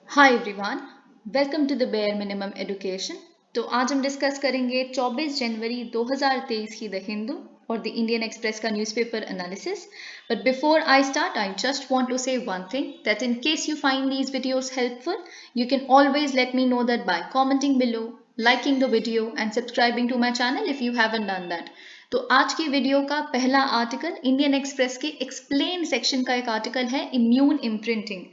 Hi everyone, welcome to the bare minimum education. तो आज हम डिस्कस करेंगे 24 जनवरी 2023 की द हिंदू और द इंडियन एक्सप्रेस का newspaper analysis. But before I start, I just want to say one thing that in case you find these videos helpful, you can always let me know that by commenting below, liking the video and subscribing to my channel if you haven't done that। तो आज की video का पहला article Indian Express के explain section का एक article है, immune imprinting.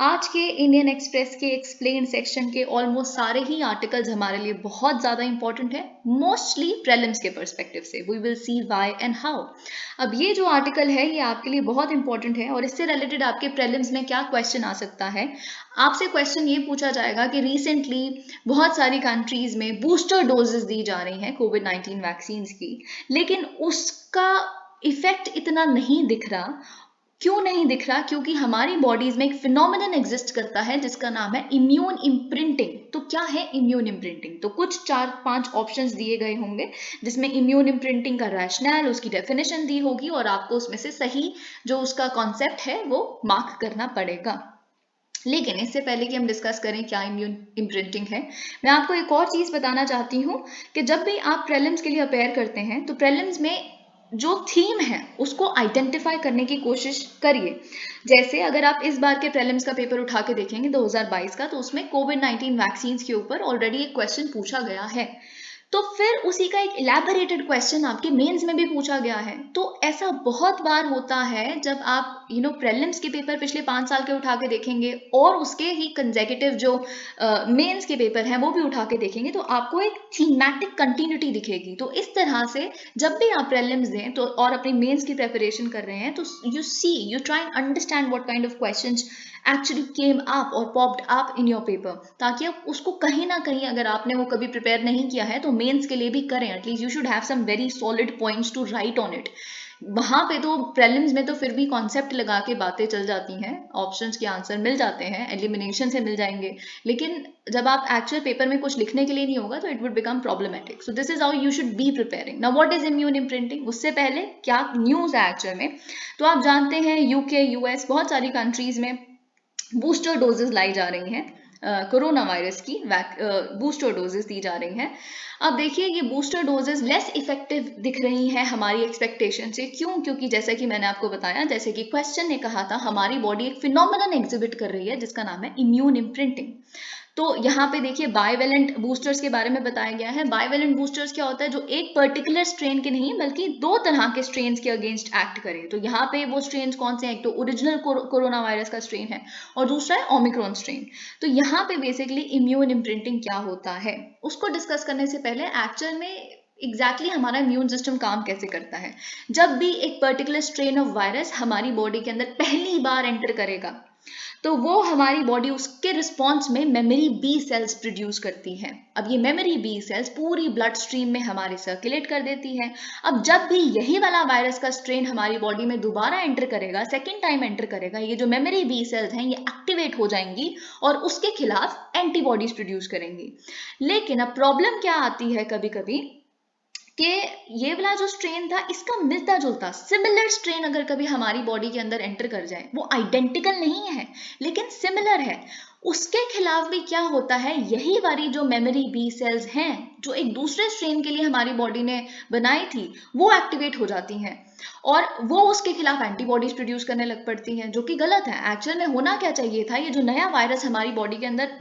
आज के इंडियन एक्सप्रेस के एक्सप्लेन सेक्शन के ऑलमोस्ट सारे ही आर्टिकल्स हमारे लिए बहुत ज़्यादा इंपॉर्टेंट है, मोस्टली प्रेलिम्स के पर्सपेक्टिव से। We will see why and how. अब ये जो आर्टिकल है ये आपके लिए बहुत इंपॉर्टेंट है और इससे रिलेटेड आपके प्रेलिम्स में क्या क्वेश्चन आ सकता है। आपसे क्वेश्चन ये पूछा जाएगा कि रिसेंटली बहुत सारी कंट्रीज में बूस्टर डोजेस दी जा रही हैं कोविड-19 वैक्सीन की, लेकिन उसका इफेक्ट इतना नहीं दिख रहा। क्यों नहीं दिख रहा? क्योंकि हमारी बॉडीज में एक फिनोमिनन एग्जिस्ट करता है जिसका नाम है इम्यून इम्प्रिंटिंग। तो क्या है इम्यून इम्प्रिंटिंग? तो कुछ 4-5 ऑप्शंस दिए गए होंगे जिसमें इम्यून इम्प्रिंटिंग का रैशनल, उसकी डेफिनेशन दी होगी और आपको उसमें से सही जो उसका कॉन्सेप्ट है वो मार्क करना पड़ेगा। लेकिन इससे पहले कि हम डिस्कस करें क्या इम्यून इम्प्रिंटिंग है, मैं आपको एक और चीज बताना चाहती हूँ कि जब भी आप प्रीलिम्स के लिए अपेयर करते हैं तो प्रीलिम्स में जो थीम है उसको आइडेंटिफाई करने की कोशिश करिए। जैसे अगर आप इस बार के प्रीलिम्स का पेपर उठा के देखेंगे 2022 का, तो उसमें कोविड-19 वैक्सीन के ऊपर ऑलरेडी एक क्वेश्चन पूछा गया है। तो फिर उसी का एक इलेबोरेटेड क्वेश्चन आपके मेंस में भी पूछा गया है। तो ऐसा बहुत बार होता है जब आप प्रीलिम्स के पेपर पिछले 5 साल के उठा के देखेंगे और उसके ही कंसेक्यूटिव जो मेंस के पेपर हैं वो भी उठा के देखेंगे, तो आपको एक थीमेटिक कंटिन्यूटी दिखेगी। तो इस तरह से जब भी आप प्रीलिम्स दें तो और अपनी मेंस की प्रेपरेशन कर रहे हैं तो you try and understand what kind of questions actually came up or popped up in your paper, ताकि आप उसको कहीं ना कहीं, अगर आपने वो कभी प्रिपेयर नहीं किया है तो मेंस के लिए भी करें। At least you should have some very solid points to write on it. वहां पे तो प्रीलिम्स में तो फिर भी कॉन्सेप्ट लगा के बातें चल जाती हैं, ऑप्शंस के आंसर मिल जाते हैं, एलिमिनेशन से मिल जाएंगे। लेकिन जब आप एक्चुअल पेपर में कुछ लिखने के लिए नहीं होगा तो it would become problematic. So this is how you should B preparing. Now what is immune imprinting? उससे पहले क्या न्यूज है एक्चुअल में, तो आप जानते हैं यूके, यूएस, बहुत सारी कंट्रीज में बूस्टर डोजेस लाई जा रही हैं। कोरोना वायरस की बूस्टर डोजेस दी जा रही हैं। अब देखिए ये बूस्टर डोजेस लेस इफेक्टिव दिख रही हैं हमारी एक्सपेक्टेशन से। क्यों? क्योंकि जैसे कि मैंने आपको बताया, जैसे कि क्वेश्चन ने कहा था, हमारी बॉडी एक फिनोमिनन एग्जिबिट कर रही है जिसका नाम है इम्यून इम्प्रिंटिंग। तो यहाँ पे देखिए बाइवेलेंट बूस्टर्स के बारे में बताया गया है। बाइवेलेंट बूस्टर्स क्या होता है? जो एक पर्टिकुलर स्ट्रेन के नहीं बल्कि 2 तरह के स्ट्रेन के अगेंस्ट एक्ट करे। तो यहाँ पे वो स्ट्रेन कौन से हैं? एक तो ओरिजिनल कोरोना वायरस का स्ट्रेन है और दूसरा है ओमिक्रॉन स्ट्रेन। तो यहाँ पे बेसिकली इम्यून इम्प्रिंटिंग क्या होता है उसको डिस्कस करने से पहले एक्चुअल में एग्जैक्टली हमारा इम्यून सिस्टम काम कैसे करता है। जब भी एक पर्टिकुलर स्ट्रेन ऑफ वायरस हमारी बॉडी के अंदर पहली बार एंटर करेगा तो वो हमारी बॉडी उसके रिस्पॉन्स में मेमोरी बी सेल्स प्रोड्यूस करती है। अब ये मेमोरी बी सेल्स पूरी ब्लड स्ट्रीम में हमारे सर्कुलेट कर देती है। अब जब भी यही वाला वायरस का स्ट्रेन हमारी बॉडी में दोबारा एंटर करेगा, सेकेंड टाइम एंटर करेगा, ये जो मेमोरी बी सेल्स हैं ये एक्टिवेट हो जाएंगी और उसके खिलाफ एंटीबॉडीज प्रोड्यूस करेंगी। लेकिन अब प्रॉब्लम क्या आती है कभी कभी कि ये वाला जो स्ट्रेन था इसका मिलता जुलता सिमिलर स्ट्रेन अगर कभी हमारी बॉडी के अंदर एंटर कर जाए, वो आइडेंटिकल नहीं है लेकिन सिमिलर है, उसके खिलाफ भी क्या होता है, यही वाली जो मेमोरी बी सेल्स हैं जो एक दूसरे स्ट्रेन के लिए हमारी बॉडी ने बनाई थी वो एक्टिवेट हो जाती हैं और वो उसके खिलाफ एंटीबॉडीज प्रोड्यूस करने लग पड़ती हैं, जो कि गलत है। एक्चुअल में होना क्या चाहिए था, ये जो नया वायरस हमारी बॉडी के अंदर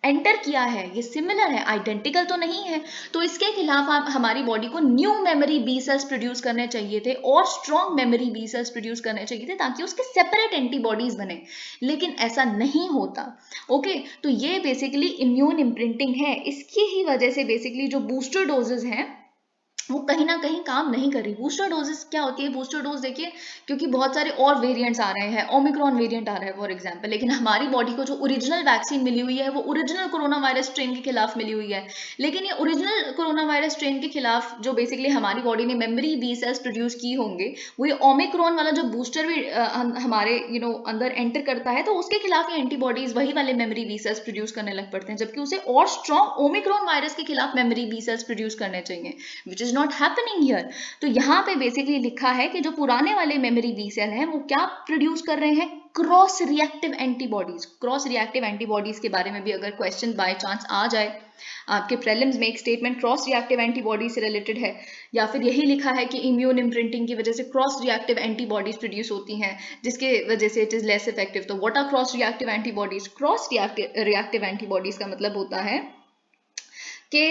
एंटर किया है ये सिमिलर है, आइडेंटिकल तो नहीं है। तो इसके खिलाफ आप हमारी बॉडी को new memory B cells produce करने चाहिए थे और strong memory B cells produce करने चाहिए थे ताकि उसके सेपरेट एंटीबॉडीज बने, लेकिन ऐसा नहीं होता। ओके, तो ये बेसिकली इम्यून इम्प्रिंटिंग है। इसकी ही वजह से बेसिकली जो बूस्टर डोजेज हैं वो कहीं ना कहीं काम नहीं कर रही। बूस्टर डोजेस क्या होती है? बूस्टर डोज देखिए, क्योंकि बहुत सारे और वेरिएंट्स आ रहे हैं, ओमिक्रॉन वेरिएंट आ रहा है फॉर एग्जांपल, लेकिन हमारी बॉडी को जो ओरिजिनल वैक्सीन मिली हुई है वो ओरिजिनल कोरोना वायरस स्ट्रेन के खिलाफ मिली हुई है। लेकिन ये ओरिजिनल कोरोना वायरस स्ट्रेन के खिलाफ जो बेसिकली हमारी बॉडी ने मेमोरी बी सेल्स प्रोड्यूस की होंगे, वो ये ओमिक्रॉन वाला जो बूस्टर भी हमारे अंदर एंटर करता है तो उसके खिलाफ ये एंटीबॉडीज वही वाले मेमोरी बी सेल्स प्रोड्यूस करने लग पड़ते हैं, जबकि उसे और स्ट्रॉन्ग ओमिक्रॉन वायरस के खिलाफ मेमोरी बी सेल्स प्रोड्यूस करने चाहिए, which is not happening here. तो यहाँ पे बेसिकली लिखा है कि जो पुराने वाले मेमोरी बी सेल हैं वो क्या प्रोड्यूस कर रहे हैं, cross reactive antibodies. Cross reactive antibodies के बारे में भी अगर क्वेश्चन बाय चांस आ जाए आपके प्रीलिम्स में, एक स्टेटमेंट क्रॉस रिएक्टिव एंटीबॉडी से रिलेटेड है, या फिर यही लिखा है कि इम्यून इम्प्रिंटिंग की वजह से क्रॉस रिएक्टिव एंटीबॉडीज प्रोड्यूस होती हैं जिसके वजह से इट इज लेस इफेक्टिव, तो what are cross reactive antibodies? Cross reactive antibodies का मतलब होता है कि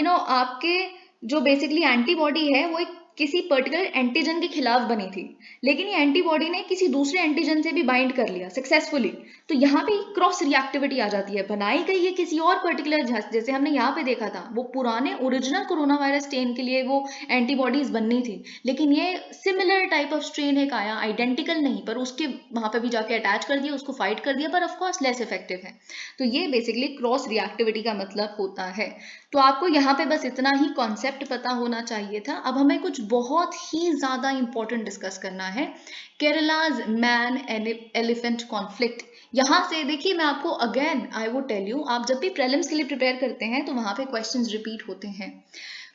आपके जो बेसिकली एंटीबॉडी है वो एक किसी पर्टिकुलर एंटीजन के खिलाफ बनी थी, लेकिन ये एंटीबॉडी ने किसी दूसरे एंटीजन से भी बाइंड कर लिया सक्सेसफुली, तो यहाँ पे क्रॉस रिएक्टिविटी आ जाती है। बनाई गई है किसी और पर्टिकुलर, जैसे हमने यहाँ पे देखा था वो पुराने ओरिजिनल कोरोना वायरस स्ट्रेन के लिए वो एंटीबॉडीज बननी थी, लेकिन ये सिमिलर टाइप ऑफ स्ट्रेन एक आया, आइडेंटिकल नहीं, पर उसके वहां पे भी जाके अटैच कर दिया, उसको फाइट कर दिया, पर ऑफकोर्स लेस इफेक्टिव है। तो ये बेसिकली क्रॉस रिएक्टिविटी का मतलब होता है। तो आपको यहाँ पे बस इतना ही कॉन्सेप्ट पता होना चाहिए था। अब हमें कुछ बहुत ही ज्यादा इंपॉर्टेंट डिस्कस करना है, केरलाज मैन एलिफेंट कॉन्फ्लिक्ट। यहाँ से देखिए, मैं आपको again I would tell you, आप जब भी प्रीलिम्स के लिए प्रिपेयर करते हैं तो वहां पे क्वेश्चंस रिपीट होते हैं।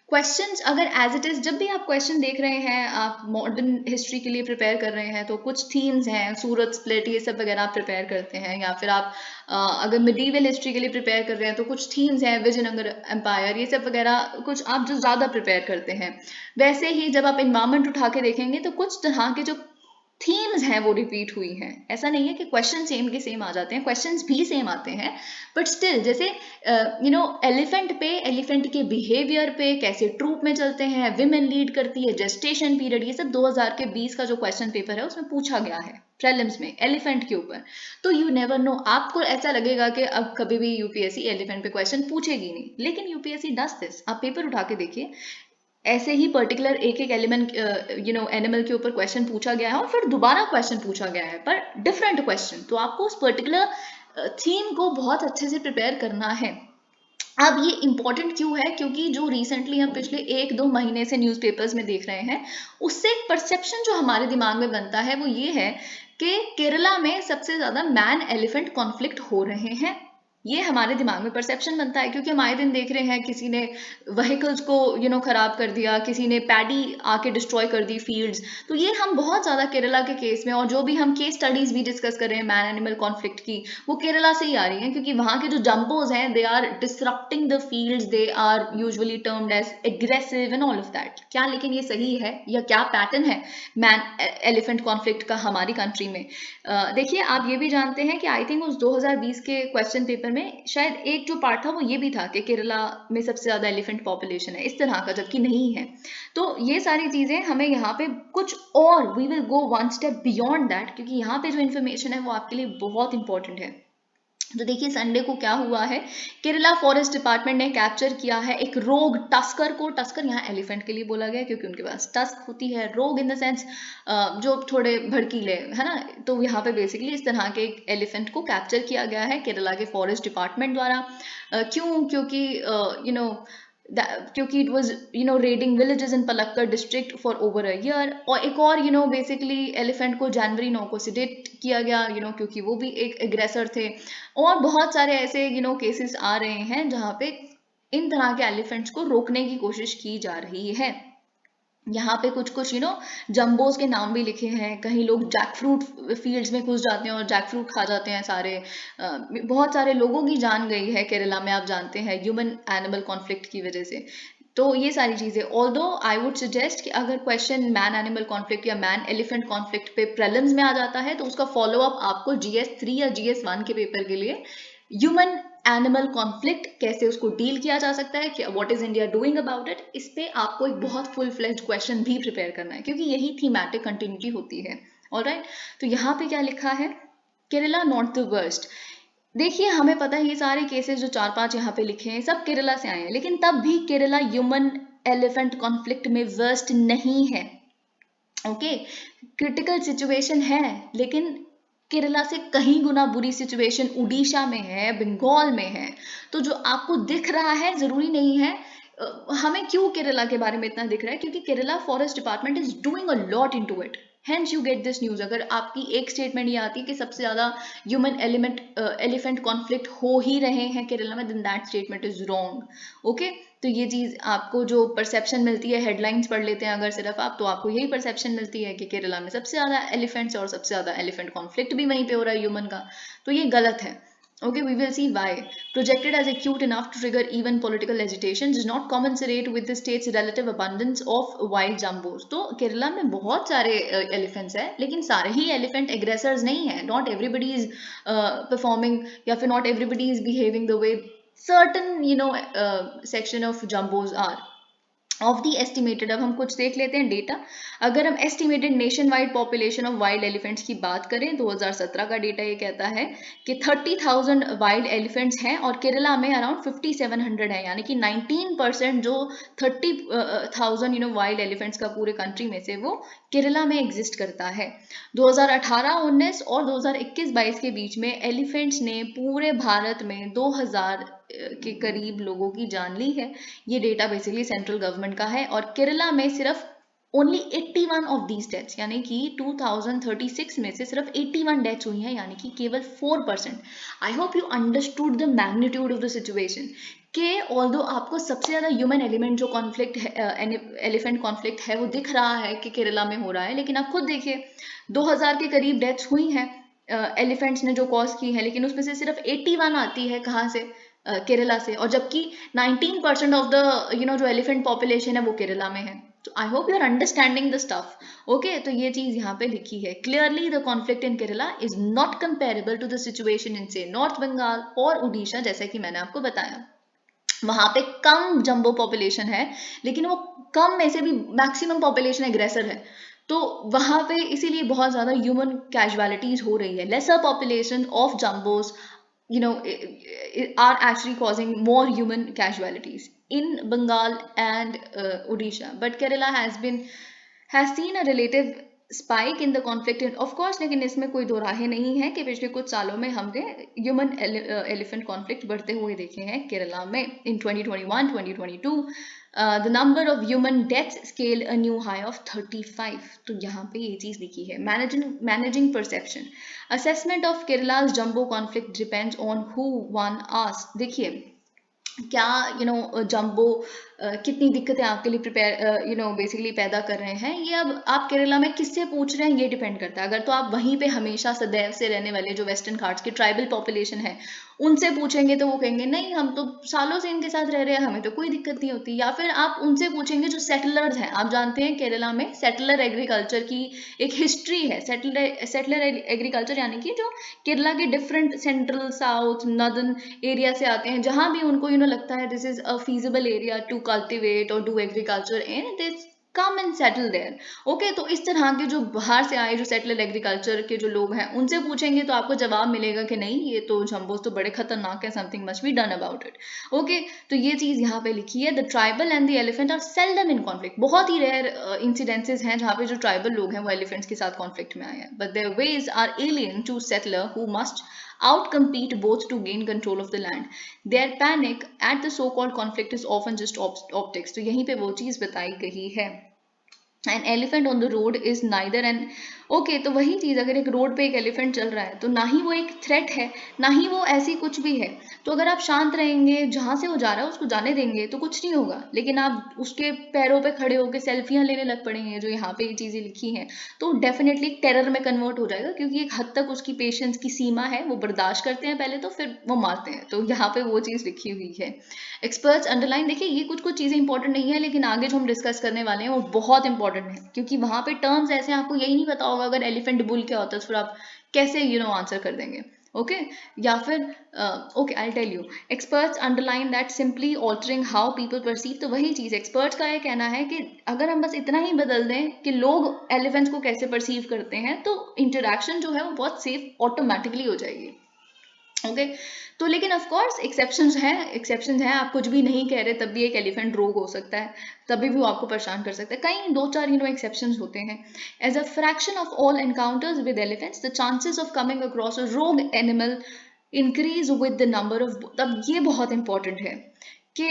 क्वेश्चंस अगर एज इट इज, जब भी आप क्वेश्चन देख रहे हैं, आप मॉडर्न हिस्ट्री के लिए प्रिपेयर कर रहे हैं, तो कुछ थीम्स हैं, सूरत स्प्लिट, ये सब वगैरह आप प्रिपेयर करते हैं, या फिर आप अगर मिडीवल हिस्ट्री के लिए प्रिपेयर कर रहे हैं तो कुछ थीम्स हैं, विजयनगर एम्पायर, ये सब वगैरह कुछ आप जो ज़्यादा प्रिपेयर करते हैं। वैसे ही जब आप एनवायरमेंट उठा के देखेंगे तो कुछ तरह के जो थीम्स हैं वो रिपीट हुई हैं। ऐसा नहीं है कि क्वेश्चन सेम के सेम आ जाते हैं, क्वेश्चंस भी सेम आते हैं, बट स्टिल जैसे एलिफेंट पे, एलिफेंट के बिहेवियर पे, कैसे ट्रूप में चलते हैं, विमेन लीड करती है, जेस्टेशन पीरियड, ये सब 2020 का जो क्वेश्चन पेपर है उसमें पूछा गया है प्रीलिम्स में एलिफेंट के ऊपर। तो यू नेवर नो, आपको ऐसा लगेगा कि अब कभी भी यूपीएससी एलिफेंट पे क्वेश्चन पूछेगी नहीं, लेकिन यूपीएससी डज दिस। आप पेपर उठा के देखिए, ऐसे ही पर्टिकुलर एक एक एलिमेंट एनिमल के ऊपर क्वेश्चन पूछा गया है और फिर दोबारा क्वेश्चन पूछा गया है, पर डिफरेंट क्वेश्चन। तो आपको उस पर्टिकुलर थीम को बहुत अच्छे से प्रिपेयर करना है। अब ये इंपॉर्टेंट क्यों है? क्योंकि जो रिसेंटली हम पिछले 1-2 महीने से न्यूज़पेपर्स में देख रहे हैं, उससे एक परसेप्शन जो हमारे दिमाग में बनता है वो ये है कि केरला में सबसे ज्यादा मैन एलिफेंट कॉन्फ्लिक्ट हो रहे हैं। ये हमारे दिमाग में परसेप्शन बनता है क्योंकि हम आए दिन देख रहे हैं किसी ने व्हीकल्स को खराब कर दिया, किसी ने पैडी आके डिस्ट्रॉय कर दी फील्ड्स। तो ये हम बहुत ज्यादा केरला के केस में, और जो भी हम केस स्टडीज भी डिस्कस कर रहे हैं मैन एनिमल कॉन्फ्लिक्ट की, वो केरला से ही आ रही हैं, क्योंकि वहां के जो जंपोज हैं they are disrupting the fields, they are usually termed as aggressive and all of that. क्या लेकिन ये सही है या क्या पैटर्न है मैन एलिफेंट कॉन्फ्लिक्ट का हमारी कंट्री में? देखिए, आप ये भी जानते हैं कि आई थिंक उस 2020 के क्वेश्चन पेपर में शायद एक जो पार्ट था वो ये भी था कि केरला में सबसे ज्यादा एलिफेंट पॉपुलेशन है, इस तरह का, जबकि नहीं है। तो ये सारी चीजें हमें यहाँ पे कुछ और, we will go one step beyond that, क्योंकि यहाँ पे जो इन्फॉर्मेशन है वो आपके लिए बहुत इंपॉर्टेंट है। तो देखिए, संडे को क्या हुआ है, केरला फॉरेस्ट डिपार्टमेंट ने कैप्चर किया है एक रोग टस्कर को। टस्कर यहाँ एलिफेंट के लिए बोला गया क्योंकि उनके पास टस्क होती है, रोग इन द सेंस जो थोड़े भड़कीले, है ना। तो यहाँ पे बेसिकली इस तरह के एक एलिफेंट को कैप्चर किया गया है केरला के फॉरेस्ट डिपार्टमेंट द्वारा। क्यों? क्योंकि क्योंकि it was raiding villages in Palakkad district for over a year. और एक और बेसिकली एलिफेंट को जनवरी 9 को सिडेट किया गया, क्योंकि वो भी एक एग्रेसर थे। और बहुत सारे ऐसे केसेस आ रहे हैं जहाँ पे इन तरह के एलिफेंट्स को रोकने की कोशिश की जा रही है। यहाँ पे कुछ कुछ जंबोज के नाम भी लिखे हैं। कहीं लोग जैकफ्रूट फील्ड्स में घुस जाते हैं और जैकफ्रूट खा जाते हैं सारे। बहुत सारे लोगों की जान गई है केरला में, आप जानते हैं, ह्यूमन एनिमल कॉन्फ्लिक्ट की वजह से। तो ये सारी चीजें, ऑल्दो आई वुड सजेस्ट कि अगर क्वेश्चन मैन एनिमल कॉन्फ्लिक्ट या मैन एलिफेंट कॉन्फ्लिक्ट पे प्रीलिम्स में आ जाता है तो उसका फॉलो अप आपको GS3 या GS1 के पेपर के लिए ह्यूमन एनिमल कॉन्फ्लिक्ट कैसे उसको डील किया जा सकता है, what is India doing about it, इस पे आपको एक बहुत फुल फ्लेज्ड क्वेश्चन भी प्रिपेयर करना है, क्योंकि यही थीमेटिक कंटिन्यूटी होती है। ऑलराइट, तो यहाँ पे क्या लिखा है, केरला नॉट द वर्स्ट। देखिए, हमें पता है ये सारे केसेस जो 4-5 यहाँ पे लिखे हैं सब केरला से आए हैं, लेकिन तब भी केरला ह्यूमन एलिफेंट कॉन्फ्लिक्ट में वर्स्ट नहीं है। ओके, क्रिटिकल सिचुएशन है, लेकिन केरला से कहीं गुना बुरी सिचुएशन उड़ीसा में है, बंगाल में है। तो जो आपको दिख रहा है जरूरी नहीं है। हमें क्यों केरला के बारे में इतना दिख रहा है? क्योंकि Kerala forest department is doing a lot into it. Hence you get this news. अगर आपकी एक स्टेटमेंट ये आती है कि सबसे ज़्यादा ह्यूमन एलिफेंट कॉन्फ्लिक्ट हो ही रहे हैं केरला में, then that statement is wrong. Okay तो ये चीज़ आपको जो परसेप्शन मिलती है, हेडलाइंस पढ़ लेते हैं अगर सिर्फ आप, तो आपको यही परसेप्शन मिलती है कि केरला में सबसे ज़्यादा एलिफेंट्स और सबसे ज़्यादा एलिफेंट कॉन्फ्लिक्ट भी वहीं पे हो रहा है ह्यूमन का, तो ये गलत है. Okay, we will see why. Projected as acute enough to trigger even political agitation, does not commensurate with the state's relative abundance of wild jumbos. तो केरला में बहुत सारे एलिफेंट्स हैं, लेकिन सारे ही एलिफेंट एग्रेसर्स नहीं हैं. Not everybody is performing, या फिर not everybody is behaving the way certain section of jumbos are. Of the estimated, अब हम कुछ देख लेते हैं डेटा. अगर हम estimated nation wide population of wild elephants की बात करें, 2017 का डेटा ये कहता है कि 30,000 वाइल्ड एलिफेंट्स हैं और केरला में अराउंड 5,700 है, यानी कि 19% जो 30,000 वाइल्ड एलिफेंट्स का पूरे कंट्री में से वो केरला में एग्जिस्ट करता है. 2018-19 और 2021-22 के बीच में एलिफेंट्स ने पूरे भारत में 2000 के करीब लोगों की जान ली है. ये डेटा बेसिकली सेंट्रल गवर्नमेंट का है और केरला में सिर्फ ओनली 81 ऑफ दीज डेथ्स, यानी कि 2036 में से सिर्फ 81 डेथ्स हुई हैं, यानी कि केवल 4%. आई hope you understood the magnitude of the situation कि ऑल्दो आपको सबसे ज़्यादा ह्यूमन एलिमेंट जो कॉन्फ्लिक्ट एलिफेंट कॉन्फ्लिक्ट है वो दिख रहा है कि केरला में हो रहा है, लेकिन आप खुद देखिए 2000 के करीब डेथ्स हुई हैं एलिफेंट्स ने जो कॉज की है, लेकिन उसमें से सिर्फ 81 आती है कहाँ से, केरला से, और जबकि 19% ऑफ द जो एलिफेंट पॉपुलेशन है वो केरला में है. तो I hope you are understanding the stuff. Okay तो ये चीज यहाँ पे लिखी है clearly. The conflict in Kerala is not comparable to the situation in से नॉर्थ बंगाल और उड़ीसा, जैसा कि मैंने आपको बताया. वहां पे कम जंबो पॉपुलेशन है, लेकिन वो कम में से भी मैक्सिमम पॉपुलेशन एग्रेसर है, तो वहां पे इसीलिए बहुत ज्यादा ह्यूमन कैजुअलिटीज हो रही है. Lesser population of jumbos are actually causing more human casualties in Bengal and Odisha. But Kerala has seen a relative spike in the conflict of course, लेकिन इसमें कोई दो राहें नहीं है कि पिछले कुछ सालों में हमने ह्यूमन एलिफेंट कॉन्फ्लिक्ट बढ़ते हुए देखे हैं केरला में. In 2021-2022 the number of human deaths scaled a new high of 35. तो यहाँ पे ये चीज लिखी है. Managing perception. Assessment of Kerala's jumbo conflict depends on who one asks. देखिए क्या जंबो कितनी दिक्कतें आपके लिए प्रिपेयर बेसिकली पैदा कर रहे हैं, ये अब आप केरला में किससे पूछ रहे हैं ये डिपेंड करता है. अगर तो आप वहीं पे हमेशा सदैव से रहने वाले जो वेस्टर्न घाट्स की ट्राइबल पॉपुलेशन है उनसे पूछेंगे तो वो कहेंगे नहीं हम तो सालों से इनके साथ रह रहे हैं, हमें तो कोई दिक्कत नहीं होती. या फिर आप उनसे पूछेंगे जो सेटलर्स हैं. आप जानते हैं केरला में सेटलर एग्रीकल्चर की एक हिस्ट्री है. सेटलर एग्रीकल्चर यानी कि जो केरला के different central south northern area से आते हैं, जहां भी उनको लगता है this is a feasible area to cultivate और do agriculture in, they come and settle there. Okay तो इस तरह के जो बाहर से आए जो सेटलर एग्रीकल्चर के जो लोग हैं उनसे पूछेंगे तो आपको जवाब मिलेगा कि नहीं ये तो जंबोस तो बड़े खतरनाक है, something must be done about it. Okay तो ये चीज यहाँ पे लिखी है. The tribal and the elephant are seldom in conflict. बहुत ही रेयर इंसिडेंसेस हैं जहाँ पे जो ट्राइबल लोग हैं वो एलिफेंट्स के साथ कॉन्फ्लिक्ट में आए हैं. But their ways are alien to settler who must outcompete both to gain control of the land. Their panic at the so-called conflict is often just optics. तो यहीं पे वो चीज बताई गई है. An elephant on the road is neither an okay तो वही चीज अगर एक रोड पे एक एलिफेंट चल रहा है तो ना ही वो एक थ्रेट है ना ही वो ऐसी कुछ भी है. तो अगर आप शांत रहेंगे, जहां से वो जा रहा है उसको जाने देंगे तो कुछ नहीं होगा. लेकिन आप उसके पैरों पे खड़े होकर सेल्फियां लेने लग पड़ेंगे जो यहाँ पे ये चीजें लिखी हैं, तो डेफिनेटली टेरर में कन्वर्ट हो जाएगा, क्योंकि एक हद तक उसकी पेशेंस की सीमा है. वो बर्दाश्त करते हैं पहले तो फिर वो मारते हैं. तो यहाँ पे वो चीज लिखी हुई है. Experts underline. देखिए ये कुछ चीजें इंपॉर्टेंट नहीं है, लेकिन आगे जो हम डिस्कस करने वाले हैं वो बहुत इंपॉर्टेंट है, क्योंकि वहां पे टर्म्स ऐसे हैं आपको यही नहीं पता होगा अगर एलिफेंट बुल क्या होता है, फिर आप कैसे आंसर कर देंगे. ओके या फिर okay I tell you. Experts underline that simply altering how people perceive. तो वही चीज एक्सपर्ट्स का ये कहना है कि अगर हम बस इतना ही बदल दें कि लोग एलिफेंट्स को कैसे परसीव करते हैं तो इंटरेक्शन जो है वो बहुत सेफ ऑटोमेटिकली हो जाएगी. ओके तो लेकिन ऑफ कोर्स एक्सेप्शंस हैं. आप कुछ भी नहीं कह रहे तब भी एक एलिफेंट रोग हो सकता है, तभी भी वो आपको परेशान कर सकता है. कई 2-4 एक्सेप्शंस होते हैं. As a fraction of all encounters with elephants the chances of coming across a rogue animal increase with the number of. तब ये बहुत इंपॉर्टेंट है कि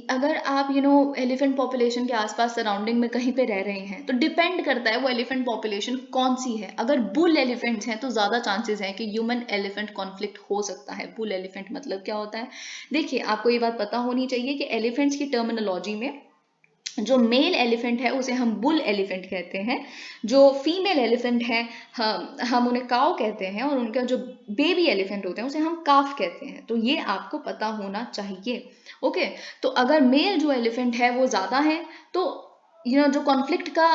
अगर आप एलिफेंट पॉपुलेशन के आसपास सराउंडिंग में कहीं पे रह रहे हैं तो डिपेंड करता है वो एलिफेंट पॉपुलेशन कौन सी है। अगर बुल एलिफेंट्स हैं तो ज़्यादा चांसेस हैं कि ह्यूमन एलिफेंट कॉन्फ्लिक्ट हो सकता है। बुल एलिफेंट मतलब क्या होता है? देखिए, आपको ये बात पता होनी चाहिए कि एलिफेंट्स की टर्मिनोलॉजी में जो मेल एलिफेंट है उसे हम बुल एलिफेंट कहते हैं, जो फीमेल एलिफेंट है हम उन्हें काव कहते हैं, और उनका जो बेबी एलिफेंट होते हैं उसे हम काफ कहते हैं। तो ये आपको पता होना चाहिए। ओके, तो अगर मेल जो एलिफेंट है वो ज़्यादा है तो जो कॉन्फ्लिक्ट का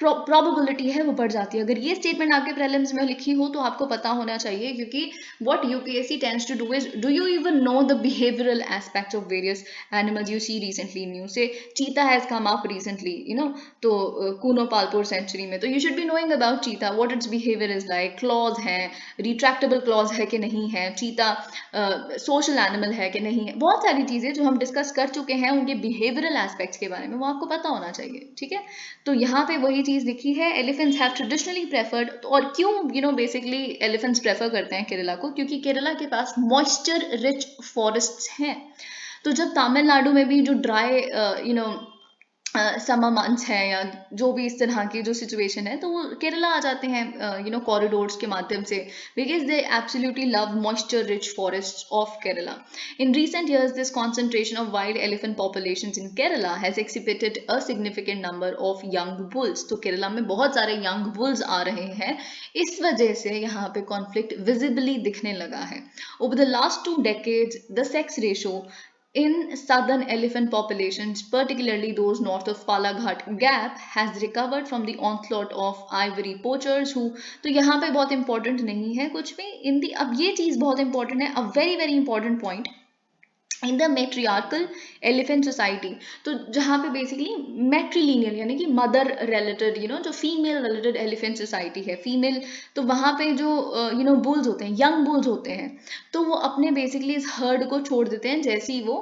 प्रोबेबिलिटी है वो बढ़ जाती है। अगर ये स्टेटमेंट आपके प्रीलिम्स में लिखी हो तो आपको पता होना चाहिए, क्योंकि what UPSC tends to do is, do you even know the behavioural aspects of various animals you see recently in news. Say cheetah has come up recently, तो कूनो पालपुर सेंचुरी में, तो you should be knowing about cheetah, what its behaviour is like, claws हैं, retractable claws है कि नहीं है, चीता social animal है कि नहीं है। बहुत सारी चीज़ें जो हम डिस्कस कर चुके हैं उनके बिहेवियरल एस्पेक्ट्स के बारे में वो आपको पता होना चाहिए। ठीक है, तो यहाँ पे वही चीज़ लिखी है, एलिफेंट्स हैव ट्रेडिशनली प्रेफर्ड। और क्यों बेसिकली एलिफेंट्स प्रेफर करते हैं केरला को? क्योंकि केरला के पास मॉइस्चर रिच फॉरेस्ट्स हैं। तो जब तमिलनाडु में भी जो ड्राई समर मंथ्स है या जो भी इस तरह की जो सिचुएशन है, तो वो केरला आ जाते हैं कॉरिडोर्स के माध्यम से, because they absolutely love moisture rich forest of Kerala. In recent years this concentration of wild elephant populations in Kerala has exhibited a significant number of young bulls। तो केरला में बहुत सारे young bulls आ रहे हैं, इस वजह से यहाँ पे conflict visibly दिखने लगा है। Over the last 2 decades the sex ratio in southern elephant populations, particularly those north of Palaghat Gap, has recovered from the onslaught of ivory poachers who। तो यहाँ पे बहुत इंपॉर्टेंट नहीं है कुछ भी इन दी, अब ये चीज़ बहुत इंपॉर्टेंट है, a very very important point. In the matriarchal elephant society, तो जहाँ पे बेसिकली मैट्रीलिनियल यानी कि मदर रिलेटेड जो फीमेल रिलेटेड एलिफेंट सोसाइटी है, फीमेल, तो वहाँ पे जो बुल्स होते हैं, यंग बुल्स होते हैं, तो वो अपने बेसिकली इस हर्ड को छोड़ देते हैं जैसे ही वो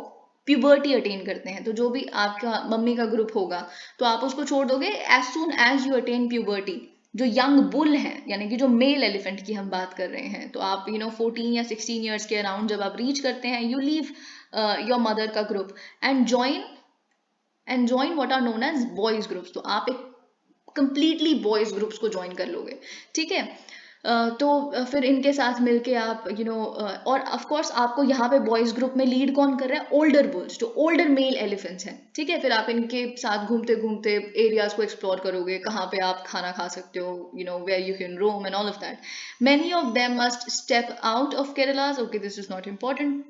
प्यूबर्टी अटेन करते हैं। तो जो भी आपका मम्मी का ग्रुप होगा तो आप उसको छोड़ दोगे as soon as you attain puberty. जो यंग बुल हैं यानी कि जो मेल एलिफेंट की हम बात कर रहे हैं, तो आप 14 या 16 ईयर्स के अराउंड जब आप रीच करते हैं, यू लीव योर मदर का group and join what are known as boys groups. तो आप एक कंप्लीटली बॉयज ग्रुप्स को ज्वाइन कर लोगे। ठीक है, तो फिर इनके साथ मिलके आप और ऑफ कोर्स आपको यहाँ पे बॉयज ग्रुप में लीड कौन कर रहा है? ओल्डर बुल्स, जो ओल्डर मेल एलिफेंट्स हैं। ठीक है, फिर आप इनके साथ घूमते घूमते एरियाज को एक्सप्लोर करोगे, कहाँ पे आप खाना खा सकते हो, where you can roam and all of that. Many of them must step out of Kerala's. Okay, this is not important.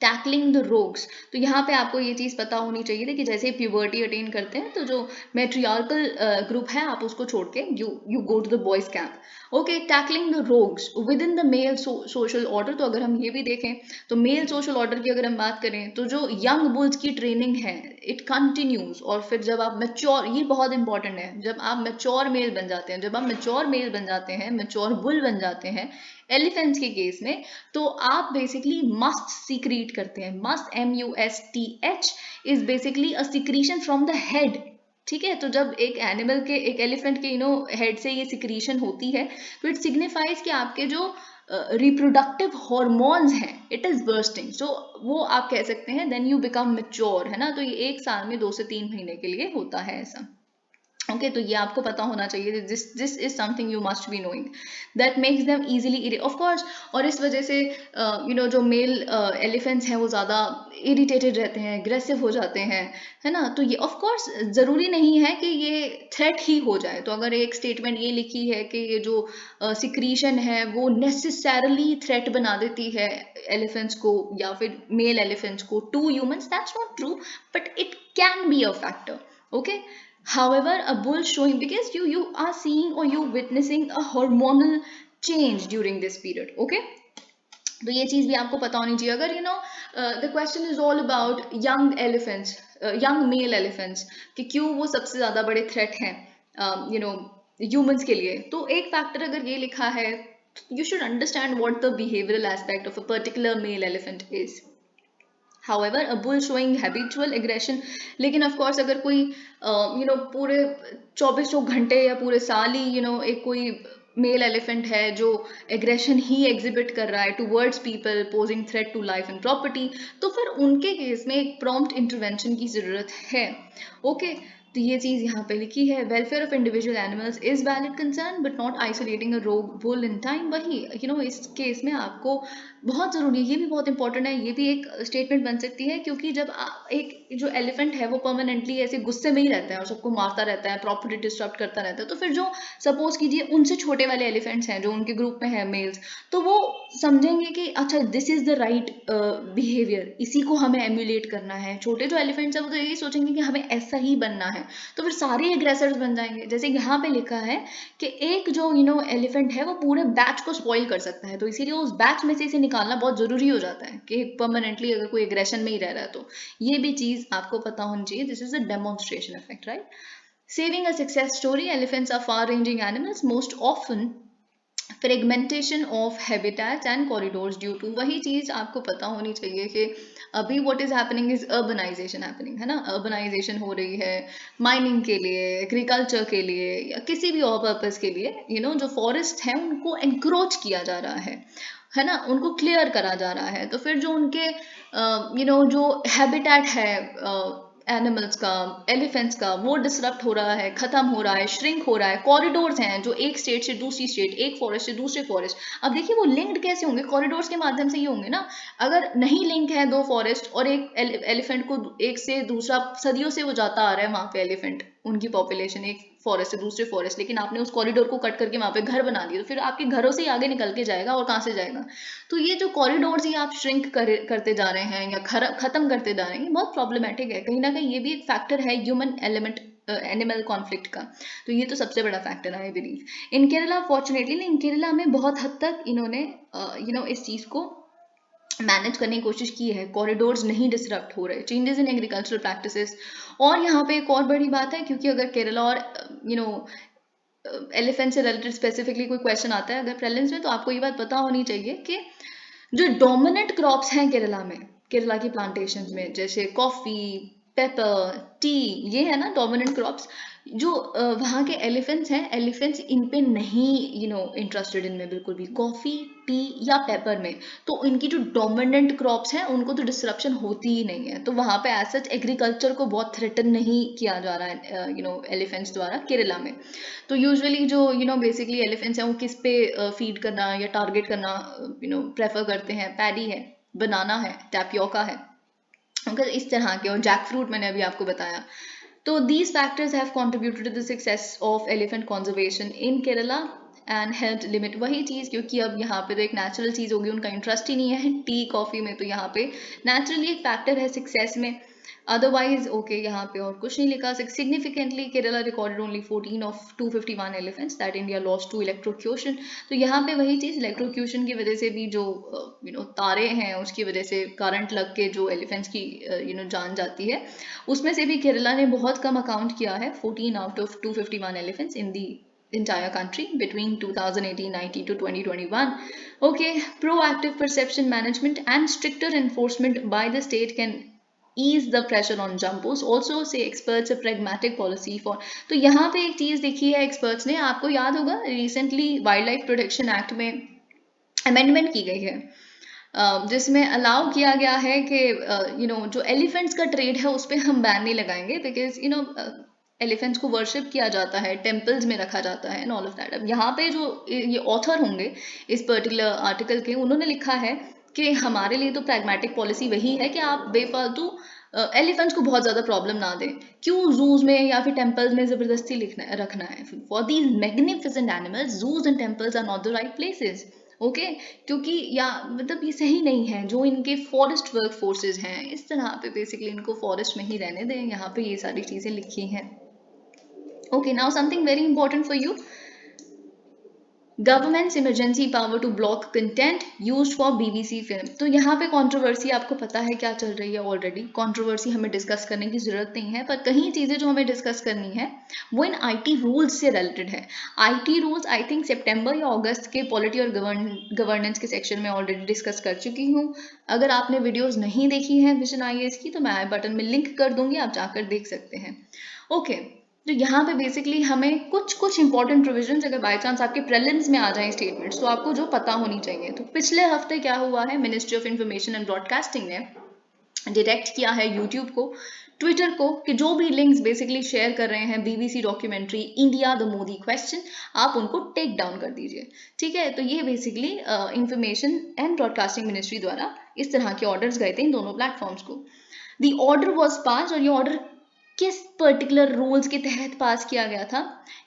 Tackling the rogues, तो यहाँ पे आपको ये चीज़ पता होनी चाहिए थी कि जैसे ही प्यूबर्टी अटेन करते हैं तो जो मेट्रियार्कल ग्रुप है आप उसको छोड़ के you go to the boys camp. Okay, tackling the rogues within the male social order. तो अगर हम ये भी देखें तो मेल सोशल ऑर्डर की अगर हम बात करें तो जो यंग बुल्स की ट्रेनिंग है इट कंटिन्यूज, और फिर जब आप मेच्योर, ये बहुत इंपॉर्टेंट है, जब आप मेच्योर मेल बन जाते हैं, जब आप मेच्योर मेल बन जाते हैं, मेच्योर बुल बन जाते हैं एलिफेंट्स के केस में, तो आप बेसिकली मस्ट सीक्रीट करते हैं। Must MUSTH is basically a secretion from the head. ठीक है, तो जब एक एनिमल के, एक एलिफेंट के हेड से ये सिक्रीशन होती है तो इट सिग्निफाइज कि आपके जो रिप्रोडक्टिव हॉर्मोन्स हैं इट इज बर्स्टिंग। सो वो आप कह सकते हैं देन यू बिकम मेच्योर, है ना। तो ये 1 साल में 2 से 3 महीने के लिए होता है ऐसा। ओके, तो ये आपको पता होना चाहिए, this is something you must be knowing, that makes them easily of course. और इस वजह से जो मेल एलिफेंट्स हैं वो ज़्यादा इरिटेटेड रहते हैं, एग्रेसिव हो जाते हैं, है ना। तो ये ऑफ कोर्स ज़रूरी नहीं है कि ये थ्रेट ही हो जाए। तो अगर एक स्टेटमेंट ये लिखी है कि ये जो सिक्रीशन है वो नेसेसरली थ्रेट बना देती है एलिफेंट्स को या फिर मेल एलिफेंट्स को to humans, that's not true, but it can be a factor. Okay, however a bull showing, because you are seeing or you witnessing a hormonal change during this period। okay, तो ये चीज भी आपको पता होनी चाहिए। अगर the question is all about young elephants, young mail elephants, कि क्यों वो सबसे ज्यादा बड़े थ्रेट हैं ह्यूमंस के लिए, तो एक फैक्टर अगर ये लिखा है, you should understand what the behavioral aspect of a particular male elephant is। However, a bull showing habitual aggression, लेकिन of course अगर कोई पूरे 24 घंटे या पूरे साल ही एक कोई मेल एलिफेंट है जो एग्रेशन ही एग्जिबिट कर रहा है towards people posing threat to life and property, तो फिर उनके केस में एक प्रॉम्प्ट इंटरवेंशन की ज़रूरत है। ओके, तो ये चीज़ यहाँ पे लिखी है, welfare of individual animals is valid concern but not isolating a rogue bull in time. वही इस केस में आपको बहुत ज़रूरी है, ये भी बहुत इंपॉर्टेंट है, ये भी एक स्टेटमेंट बन सकती है, क्योंकि जब एक जो एलिफेंट है वो परमानेंटली ऐसे गुस्से में ही रहता है और सबको मारता रहता है, प्रॉपर्टी डिस्टर्ब करता रहता है, तो फिर जो सपोज कीजिए उनसे छोटे वाले एलिफेंट्स हैं जो उनके ग्रुप में है मेल्स, तो वो समझेंगे कि अच्छा this is the right behaviour, इसी को हमें एम्यूलेट करना है। छोटे जो एलिफेंट्स हैं वो तो यही सोचेंगे कि हमें ऐसा ही बनना है, तो फिर सारे एग्रेसर्स बन जाएंगे। जैसे यहाँ पे लिखा है कि एक जो एलिफेंट है वो पूरे बैच को स्पॉइल कर सकता है, तो इसीलिए उस बैच में से इसे निकालना बहुत जरूरी हो जाता है कि परमानेंटली अगर कोई एग्रेशन में ही रह रहा है तो ये भी चीज आपको पता होनी चाहिए। This is a demonstration effect, right? Saving a success story, elephants are far-ranging animals, most often fragmentation of habitats and corridors due to, वही चीज आपको पता होनी चाहिए कि अभी what is happening is urbanisation happening, है ना? अर्बनाइजेशन हो रही है माइनिंग के लिए, एग्रीकल्चर के लिए, या किसी भी और पर्पज के लिए। जो फॉरेस्ट है उनको एनक्रोच किया जा रहा है ना, उनको क्लियर करा जा रहा है, तो फिर जो उनके जो हैबिटेट है एनिमल्स का, एलिफेंट्स का, वो डिसरप्ट हो रहा है, खत्म हो रहा है, श्रिंक हो रहा है। कॉरिडोर्स हैं जो एक स्टेट से दूसरी स्टेट, एक फॉरेस्ट से दूसरे फॉरेस्ट, अब देखिए वो लिंक्ड कैसे होंगे? कॉरिडोर्स के माध्यम से ही होंगे ना। अगर नहीं लिंक है दो फॉरेस्ट और एक एलिफेंट को एक से दूसरा, सदियों से वो जाता आ रहा है वहां पे एलिफेंट, उनकी पॉपुलेशन एक फॉरेस्ट से दूसरे फॉरेस्ट, लेकिन आपने उस कॉरिडोर को कट करके वहां पे घर बना दिया, तो फिर आपके घरों से ही आगे निकल के जाएगा, और कहाँ से जाएगा? तो ये जो कॉरिडोर्स ही आप श्रिंक करते जा रहे हैं या खत्म करते जा रहे हैं, ये बहुत प्रॉब्लमेटिक है। कहीं ना कहीं ये भी एक फैक्टर है ह्यूमन एलिमेंट एनिमल कॉन्फ्लिक्ट का, तो ये तो सबसे बड़ा फैक्टर है I believe. In Kerala fortunately, in Kerala में बहुत हद तक इन्होंने इस चीज को मैनेज करने की कोशिश की है, कॉरिडोर्स नहीं डिसरप्ट हो रहे, चेंजेस इन एग्रीकल्चरल प्रैक्टिसेस। और यहाँ पे एक और बड़ी बात है, क्योंकि अगर केरला और एलिफेंट से रिलेटेड स्पेसिफिकली कोई क्वेश्चन आता है अगर प्रीलिम्स में, तो आपको ये बात पता होनी चाहिए कि जो डोमिनेंट क्रॉप्स हैं केरला में, केरला की प्लांटेशन में, जैसे कॉफी, पेपर, टी, ये है ना डोमिनेंट क्रॉप्स। जो वहाँ के एलिफेंट्स हैं, एलिफेंट्स इन पे नहीं इंटरेस्टेड इनमें बिल्कुल भी, कॉफी, टी या पेपर में। तो इनकी जो डोमिनेंट क्रॉप्स हैं उनको तो डिसरप्शन होती ही नहीं है, तो वहाँ पे एज सच एग्रीकल्चर को बहुत थ्रेटन नहीं किया जा रहा है एलिफेंट्स द्वारा केरला में। तो यूजुअली जो बेसिकली एलिफेंट्स हैं वो किस पे फीड करना या टारगेट करना प्रेफर करते हैं? पैडी है, बनाना है, टैपियोका है, अगर इस तरह के, और जैक फ्रूट मैंने अभी आपको बताया। तो these factors have contributed to the success of elephant conservation in Kerala and helped limit, वही चीज़, क्योंकि अब यहाँ पे तो एक नेचुरल चीज़ होगी, उनका इंटरेस्ट ही नहीं है टी कॉफ़ी में, तो यहाँ पे नेचुरली एक फैक्टर है सक्सेस में। अदरवाइज ओके, यहाँ पे और कुछ नहीं लिखा। Significantly Kerala recorded only 14 of 251 elephants that India lost to electrocution. तो यहाँ पे वही चीज़, इलेक्ट्रोक्यूशन की वजह से भी जो तारे हैं उसकी वजह से करंट लग के जो एलिफेंट्स की जान जाती है, उसमें से भी केरला ने बहुत कम अकाउंट किया है, 14 out of 251 elephants in the entire country between 2018-19 to 2021. Okay, proactive perception management and stricter enforcement by the state can ease the pressure on jumpos. Also say experts a pragmatic policy for, तो यहाँ पे एक चीज देखी है experts ने, आपको याद होगा recently wild life protection act में अमेंडमेंट की गई है, जिसमें अलाउ किया गया है कि जो एलिफेंट्स का ट्रेड है उस पर हम बैन नहीं लगाएंगे, बिकॉज एलिफेंट्स को वर्शिप किया जाता है, टेम्पल्स में रखा जाता है एंड ऑल ऑफ दैट। अब यहाँ पे जो ये ऑथर होंगे इस पर्टिकुलर आर्टिकल के, उन्होंने लिखा है कि हमारे लिए तो प्रैग्मेटिक पॉलिसी वही है कि आप बेफालतू एलिफेंट्स को बहुत ज़्यादा प्रॉब्लम ना दें, क्यों जूज में या फिर टेम्पल्स में ज़बरदस्ती रखना है। For these magnificent animals zoos and temples are not the right places. Okay, क्योंकि या मतलब ये सही नहीं है, जो इनके फॉरेस्ट वर्क फोर्सेज हैं इस तरह पे बेसिकली इनको फॉरेस्ट में ही रहने दें, यहाँ पे ये सारी चीज़ें लिखी हैं। Okay, now something very important for you, government's emergency power to block content used for BBC film. तो यहाँ पे कंट्रोवर्सी आपको पता है क्या चल रही है ऑलरेडी, कंट्रोवर्सी हमें डिस्कस करने की जरूरत नहीं है, पर कहीं चीज़ें जो हमें डिस्कस करनी है वो इन आईटी रूल्स से रिलेटेड है। आईटी रूल्स आई थिंक सितंबर या अगस्त के पॉलिटी और गवर्नेंस के सेक्शन में ऑलरेडी डिस्कस कर चुकी हूँ। अगर आपने वीडियोज नहीं देखी है विजन आईएएस की, तो मैं आई बटन में लिंक कर दूंगी, आप जाकर देख सकते हैं। ओके, तो यहाँ पे बेसिकली हमें कुछ इंपॉर्टेंट प्रोविजंस अगर बाय चांस आपके प्रीलिम्स में आ जाए स्टेटमेंट्स तो आपको जो पता होनी चाहिए। तो पिछले हफ्ते क्या हुआ है, ministry of information and broadcasting ने डायरेक्ट किया है यूट्यूब को, ट्विटर को, कि जो भी लिंक्स बेसिकली शेयर कर रहे हैं BBC documentary India the Modi question, आप उनको टेक डाउन कर दीजिए। ठीक है, तो ये basically information and broadcasting ministry द्वारा इस तरह के ऑर्डर्स गए थे इन दोनों प्लेटफॉर्म्स को। द ऑर्डर वॉज पास, और ये ऑर्डर किस पर्टिकुलर रूल्स के तहत पास किया गया था?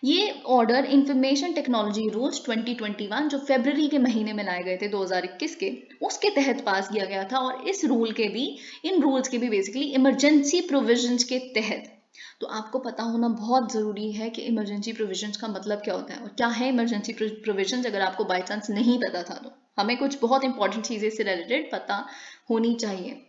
ये ऑर्डर इंफॉर्मेशन टेक्नोलॉजी रूल्स 2021 जो फरवरी के महीने में लाए गए थे 2021 के, उसके तहत पास किया गया था। और इस रूल के भी, इन रूल्स के भी बेसिकली इमरजेंसी प्रोविजंस के तहत। तो आपको पता होना बहुत ज़रूरी है कि इमरजेंसी प्रोविजंस का मतलब क्या होता है और क्या है इमरजेंसी प्रोविजंस, अगर आपको बाई चांस नहीं पता था तो हमें कुछ बहुत इंपॉर्टेंट चीज़ें से रिलेटेड पता होनी चाहिए।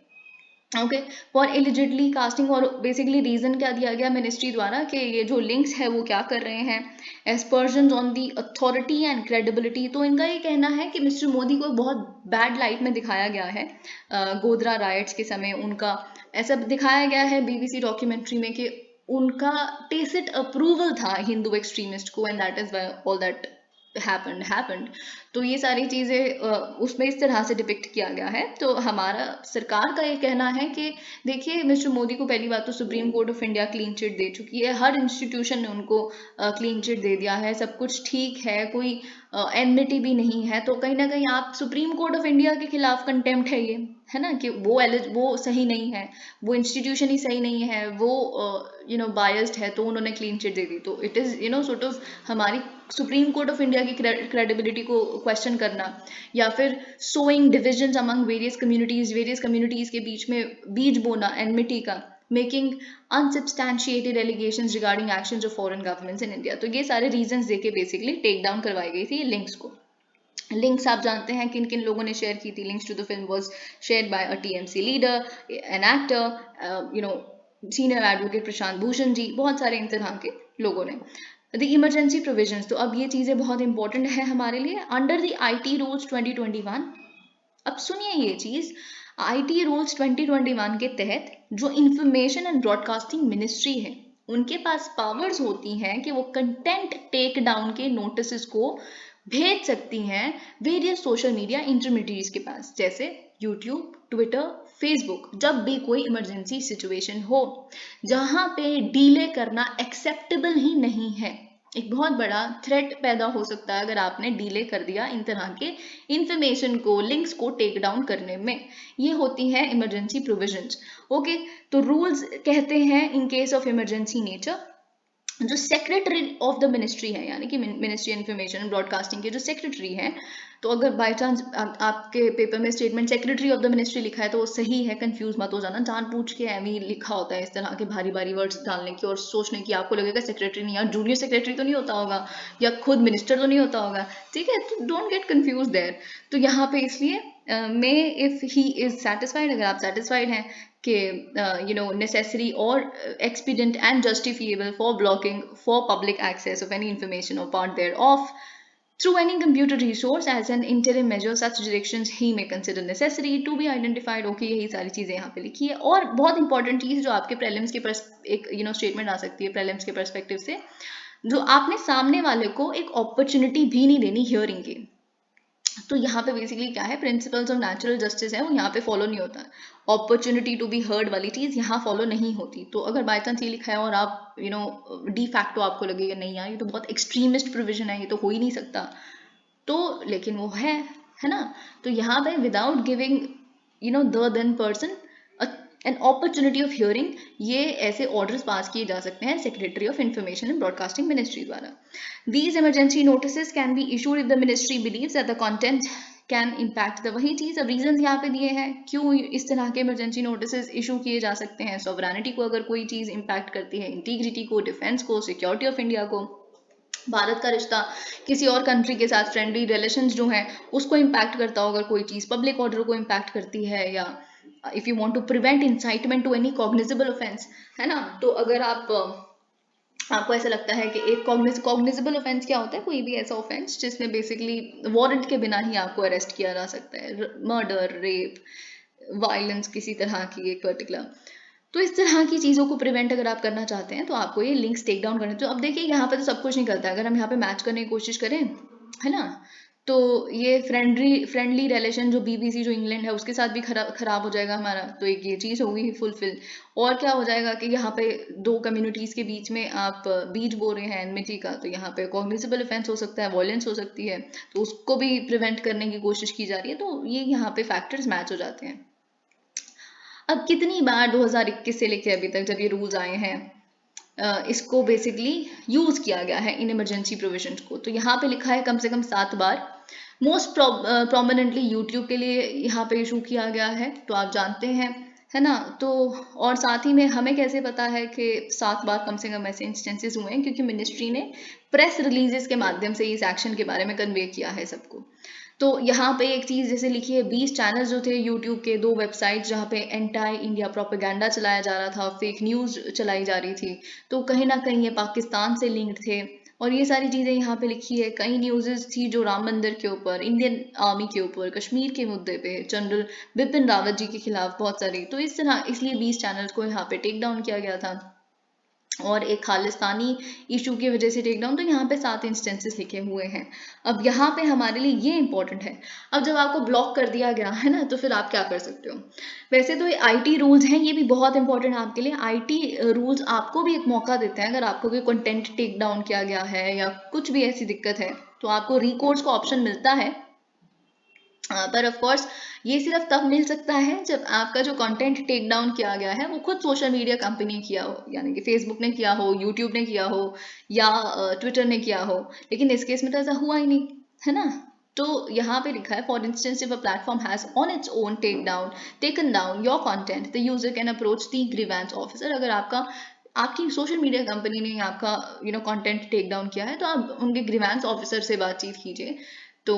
ओके, फॉर एलिजिबली कास्टिंग, और बेसिकली रीजन क्या दिया गया मिनिस्ट्री द्वारा कि ये जो लिंक्स है वो क्या कर रहे हैं, aspersion on the authority and credibility. तो इनका ये कहना है कि मिस्टर मोदी को बहुत बैड लाइट में दिखाया गया है गोधरा राइट्स के समय। उनका ऐसा दिखाया गया है बीबीसी डॉक्यूमेंट्री में कि उनका टेसिट अप्रूवल था हिंदू एक्सट्रीमिस्ट को, and that is all that happened. तो ये सारी चीज़ें उसमें इस तरह से डिपिक्ट किया गया है। तो हमारा सरकार का ये कहना है कि देखिए, मिस्टर मोदी को पहली बात तो Supreme court of India clean chit दे चुकी है, हर इंस्टीट्यूशन ने उनको क्लीन चिट दे दिया है, सब कुछ ठीक है, कोई एनमिटी भी नहीं है। तो कहीं ना कहीं आप सुप्रीम कोर्ट ऑफ इंडिया के खिलाफ कंटेम्प्ट है ये, है ना, कि वो सही नहीं है, वो इंस्टीट्यूशन ही सही नहीं है, वो बायस्ड है, तो उन्होंने क्लीन चिट दे दी। तो इट इज़ सॉर्ट ऑफ हमारी सुप्रीम कोर्ट ऑफ इंडिया की क्रेडिबिलिटी को क्वेश्चन करना, या फिर sowing divisions among various communities के बीच में बीज बोना एनमिटी का, making unsubstantiated allegations regarding actions of foreign governments in India। तो ये सारे रीजंस देके बेसिकली टेक डाउन करवाई गई थी लिंक्स को। लिंक्स आप जानते हैं किन किन लोगों ने शेयर की थी। Links to the film was shared by a TMC leader, an actor, senior advocate Prashant Bhushan ji, बहुत सारे इन तरह के लोगों ने। द इमरजेंसी प्रोविजंस, तो अब ये चीज़ें बहुत इंपॉर्टेंट है हमारे लिए। अंडर द आईटी रूल्स 2021, अब सुनिए ये चीज़, आईटी रूल्स 2021 के तहत जो इंफॉर्मेशन एंड ब्रॉडकास्टिंग मिनिस्ट्री है, उनके पास पावर्स होती हैं कि वो कंटेंट टेक डाउन के नोटिस को भेज सकती हैं वेरियस सोशल मीडिया इंटरमीडिएट्स के पास, जैसे यूट्यूब, ट्विटर, फेसबुक, जब भी कोई इमरजेंसी सिचुएशन हो जहां पे डीले करना एक्सेप्टेबल ही नहीं है। एक बहुत बड़ा थ्रेट पैदा हो सकता है अगर आपने डीले कर दिया इन तरह के इंफॉर्मेशन को, लिंक्स को टेक डाउन करने में। ये होती हैं इमरजेंसी प्रोविजंस। ओके, तो रूल्स कहते हैं in case of emergency nature, जो सेक्रेटरी ऑफ द मिनिस्ट्री है, यानी कि मिनिस्ट्री इन्फॉर्मेशन एंड ब्रॉडकास्टिंग के जो सेक्रेटरी हैं, तो अगर बाय चांस आपके पेपर में statement secretary of the ministry लिखा है तो वो सही है, कंफ्यूज मत हो जाना। जानबूझ के एमी लिखा होता है इस तरह के भारी भारी वर्ड्स डालने की और सोचने की, आपको लगेगा सेक्रेटरी नहीं, यार जूनियर सेक्रेटरी तो नहीं होता होगा या खुद मिनिस्टर तो नहीं होता होगा। ठीक है, तो डोंट गेट कंफ्यूज देयर। तो यहाँ पे इसलिए may if he is satisfied, अगर आप सेटिस्फाइड हैं कि necessary or expedient and justifiable for blocking for public access of any information or part thereof through any computer resource as an interim measure, such directions he may consider necessary to be identified। okay, यही सारी चीज़ें यहाँ पे लिखी है। और बहुत important चीज़ जो आपके प्रीलिम्स के एक स्टेटमेंट आ सकती है प्रीलिम्स के पर्सपेक्टिव से, जो आपने सामने वाले को एक अपॉर्चुनिटी भी नहीं देनी हियरिंग की। तो यहाँ पे बेसिकली क्या है, प्रिंसिपल्स ऑफ नेचुरल जस्टिस है वो यहाँ पे फॉलो नहीं होता। अपॉर्चुनिटी टू बी हर्ड वाली चीज़ यहाँ फॉलो नहीं होती। तो अगर बाई चांस ये लिखा है और आप डी फैक्टो आपको लगेगा नहीं यार ये तो बहुत एक्सट्रीमिस्ट प्रोविजन है, ये तो हो ही नहीं सकता, तो लेकिन वो है ना। तो यहाँ पे without giving the then person an opportunity of hearing, ये ऐसे ऑर्डर्स पास किए जा सकते हैं secretary of information and broadcasting ministry द्वारा। These emergency notices can be issued if the ministry believes that the content can impact the, वही चीज़ अब रीजन यहाँ पे दिए हैं क्यों इस तरह के इमरजेंसी नोटिस इशू किए जा सकते हैं। सॉवरेनिटी को अगर कोई चीज़ इम्पैक्ट करती है, इंटीग्रिटी को, डिफेंस को, सिक्योरिटी ऑफ इंडिया को, भारत का रिश्ता किसी और कंट्री के साथ, फ्रेंडली रिलेशंस जो हैं उसको इम्पैक्ट करता हो, अगर कोई चीज़ पब्लिक ऑर्डर को इम्पैक्ट करती है, या if you want to prevent incitement to any cognizable offence, है ना। तो अगर आपको ऐसा लगता है कि एक कॉग्निजेबल ऑफेंस क्या होता है, कोई भी ऐसा ऑफेंस जिसमें बेसिकली वारंट के बिना ही आपको अरेस्ट किया जा सकता है, मर्डर, रेप, वायलेंस किसी तरह की एक पर्टिकुलर, तो इस तरह की चीज़ों को प्रिवेंट अगर आप करना चाहते हैं तो आपको ये लिंक्स टेक डाउन करने। तो अब देखिए यहाँ पे तो सब कुछ नहीं करता है, अगर हम यहाँ पे मैच करने की कोशिश करें, है ना, तो ये फ्रेंडली रिलेशन जो बीबीसी जो इंग्लैंड है उसके साथ भी खराब हो जाएगा हमारा, तो एक ये चीज़ होगी फुलफिल। और क्या हो जाएगा कि यहाँ पे दो कम्युनिटीज़ के बीच में आप बीज बो रहे हैं एनमिटी का, तो यहाँ पे कॉग्निजेबल ऑफेंस हो सकता है, वॉयलेंस हो सकती है, तो उसको भी प्रिवेंट करने की कोशिश की जा रही है। तो ये यहाँ पे फैक्टर्स मैच हो जाते हैं। अब कितनी बार 2021 से लेकर अभी तक जब ये रूल्स आए हैं, इसको बेसिकली यूज किया गया है इन इमरजेंसी प्रोविजंस को, तो यहाँ पे लिखा है कम से कम 7 बार। मोस्ट प्रोमिनेंटली यूट्यूब के लिए यहाँ पे इशू किया गया है, तो आप जानते हैं, है ना। तो और साथ ही में हमें कैसे पता है कि 7 बार कम से कम ऐसे इंस्टेंसेस हुए हैं, क्योंकि मिनिस्ट्री ने प्रेस रिलीजेस के माध्यम से इस एक्शन के बारे में कन्वे किया है सबको। तो यहाँ पे एक चीज़ जैसे लिखी है, 20 चैनल्स जो थे यूट्यूब के, 2 वेबसाइट्स जहाँ पे एंटी इंडिया प्रोपेगेंडा चलाया जा रहा था, फेक न्यूज़ चलाई जा रही थी, तो कहीं ना कहीं ये पाकिस्तान से लिंक्ड थे। और ये सारी चीज़ें यहाँ पे लिखी है। कई न्यूज़ेस थी जो राम मंदिर के ऊपर, इंडियन आर्मी के ऊपर, कश्मीर के मुद्दे पे, जनरल बिपिन रावत जी के खिलाफ बहुत सारी, तो इस तरह इसलिए 20 चैनल्स को यहाँ पे टेक डाउन किया गया था, और एक खालिस्तानी इशू की वजह से टेक डाउन। तो यहाँ पे 7 इंस्टेंसेस लिखे हुए हैं। अब यहाँ पे हमारे लिए ये इंपॉर्टेंट है, अब जब आपको ब्लॉक कर दिया गया है ना, तो फिर आप क्या कर सकते हो। वैसे तो ये आईटी रूल्स हैं, ये भी बहुत इंपॉर्टेंट है आपके लिए। आईटी रूल्स आपको भी एक मौका देते हैं, अगर आपको कोई कंटेंट टेक डाउन किया गया है या कुछ भी ऐसी दिक्कत है, तो आपको रिकोर्स का ऑप्शन मिलता है। पर ऑफ कोर्स ये सिर्फ तब मिल सकता है जब आपका जो कंटेंट टेक डाउन किया गया है वो खुद सोशल मीडिया कंपनी ने किया हो, यानी कि फेसबुक ने किया हो, यूट्यूब ने किया हो, या ट्विटर ने किया हो। लेकिन इस केस में तो ऐसा हुआ ही नहीं, है ना। तो यहाँ पे लिखा है, for instance if a platform has on its own taken down your content, the user can approach the grievance officer. अगर आपकी सोशल मीडिया कंपनी ने आपका कंटेंट टेक डाउन किया है, तो आप उनके ग्रीवेंस ऑफिसर से बातचीत कीजिए। तो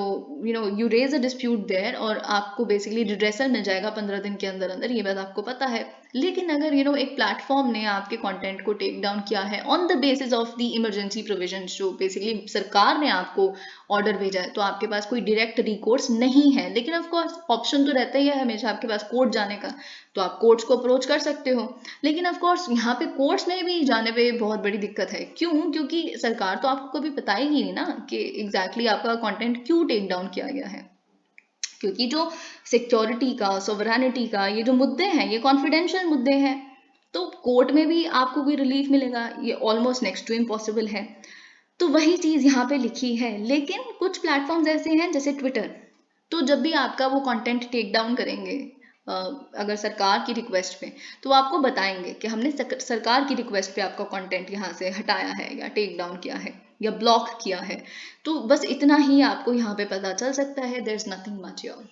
you raise a dispute there, और आपको बेसिकली रिड्रेसल मिल जाएगा 15 दिन के अंदर अंदर, ये बात आपको पता है। लेकिन अगर एक प्लेटफॉर्म ने आपके कंटेंट को टेक डाउन किया है on the basis of the emergency provision, जो बेसिकली सरकार ने आपको ऑर्डर भेजा है, तो आपके पास कोई डायरेक्ट रिकोर्स नहीं है। लेकिन ऑफ कोर्स ऑप्शन तो रहता ही है हमेशा आपके पास कोर्ट जाने का, तो आप कोर्ट्स को अप्रोच कर सकते हो। लेकिन ऑफ कोर्स यहाँ पे कोर्ट्स में भी जाने पे बहुत बड़ी दिक्कत है। क्यों? क्योंकि सरकार तो आपको कभी बताएगी नहीं ना कि एग्जैक्टली आपका कंटेंट क्यों टेक डाउन किया गया है, क्योंकि जो सिक्योरिटी का, सोवरेनिटी का ये जो मुद्दे हैं, ये कॉन्फिडेंशियल मुद्दे हैं। तो कोर्ट में भी आपको कोई रिलीफ मिलेगा, ये ऑलमोस्ट नेक्स्ट टू इम्पॉसिबल है। तो वही चीज़ यहाँ पे लिखी है। लेकिन कुछ प्लेटफॉर्म्स ऐसे हैं जैसे ट्विटर, तो जब भी आपका वो कंटेंट टेक डाउन करेंगे अगर सरकार की रिक्वेस्ट पे, तो आपको बताएंगे कि हमने सरकार की रिक्वेस्ट पे आपका कंटेंट यहाँ से हटाया है, या टेक डाउन किया है, या ब्लॉक किया है। तो बस इतना ही आपको यहाँ पे पता चल सकता है, there is nothing much here.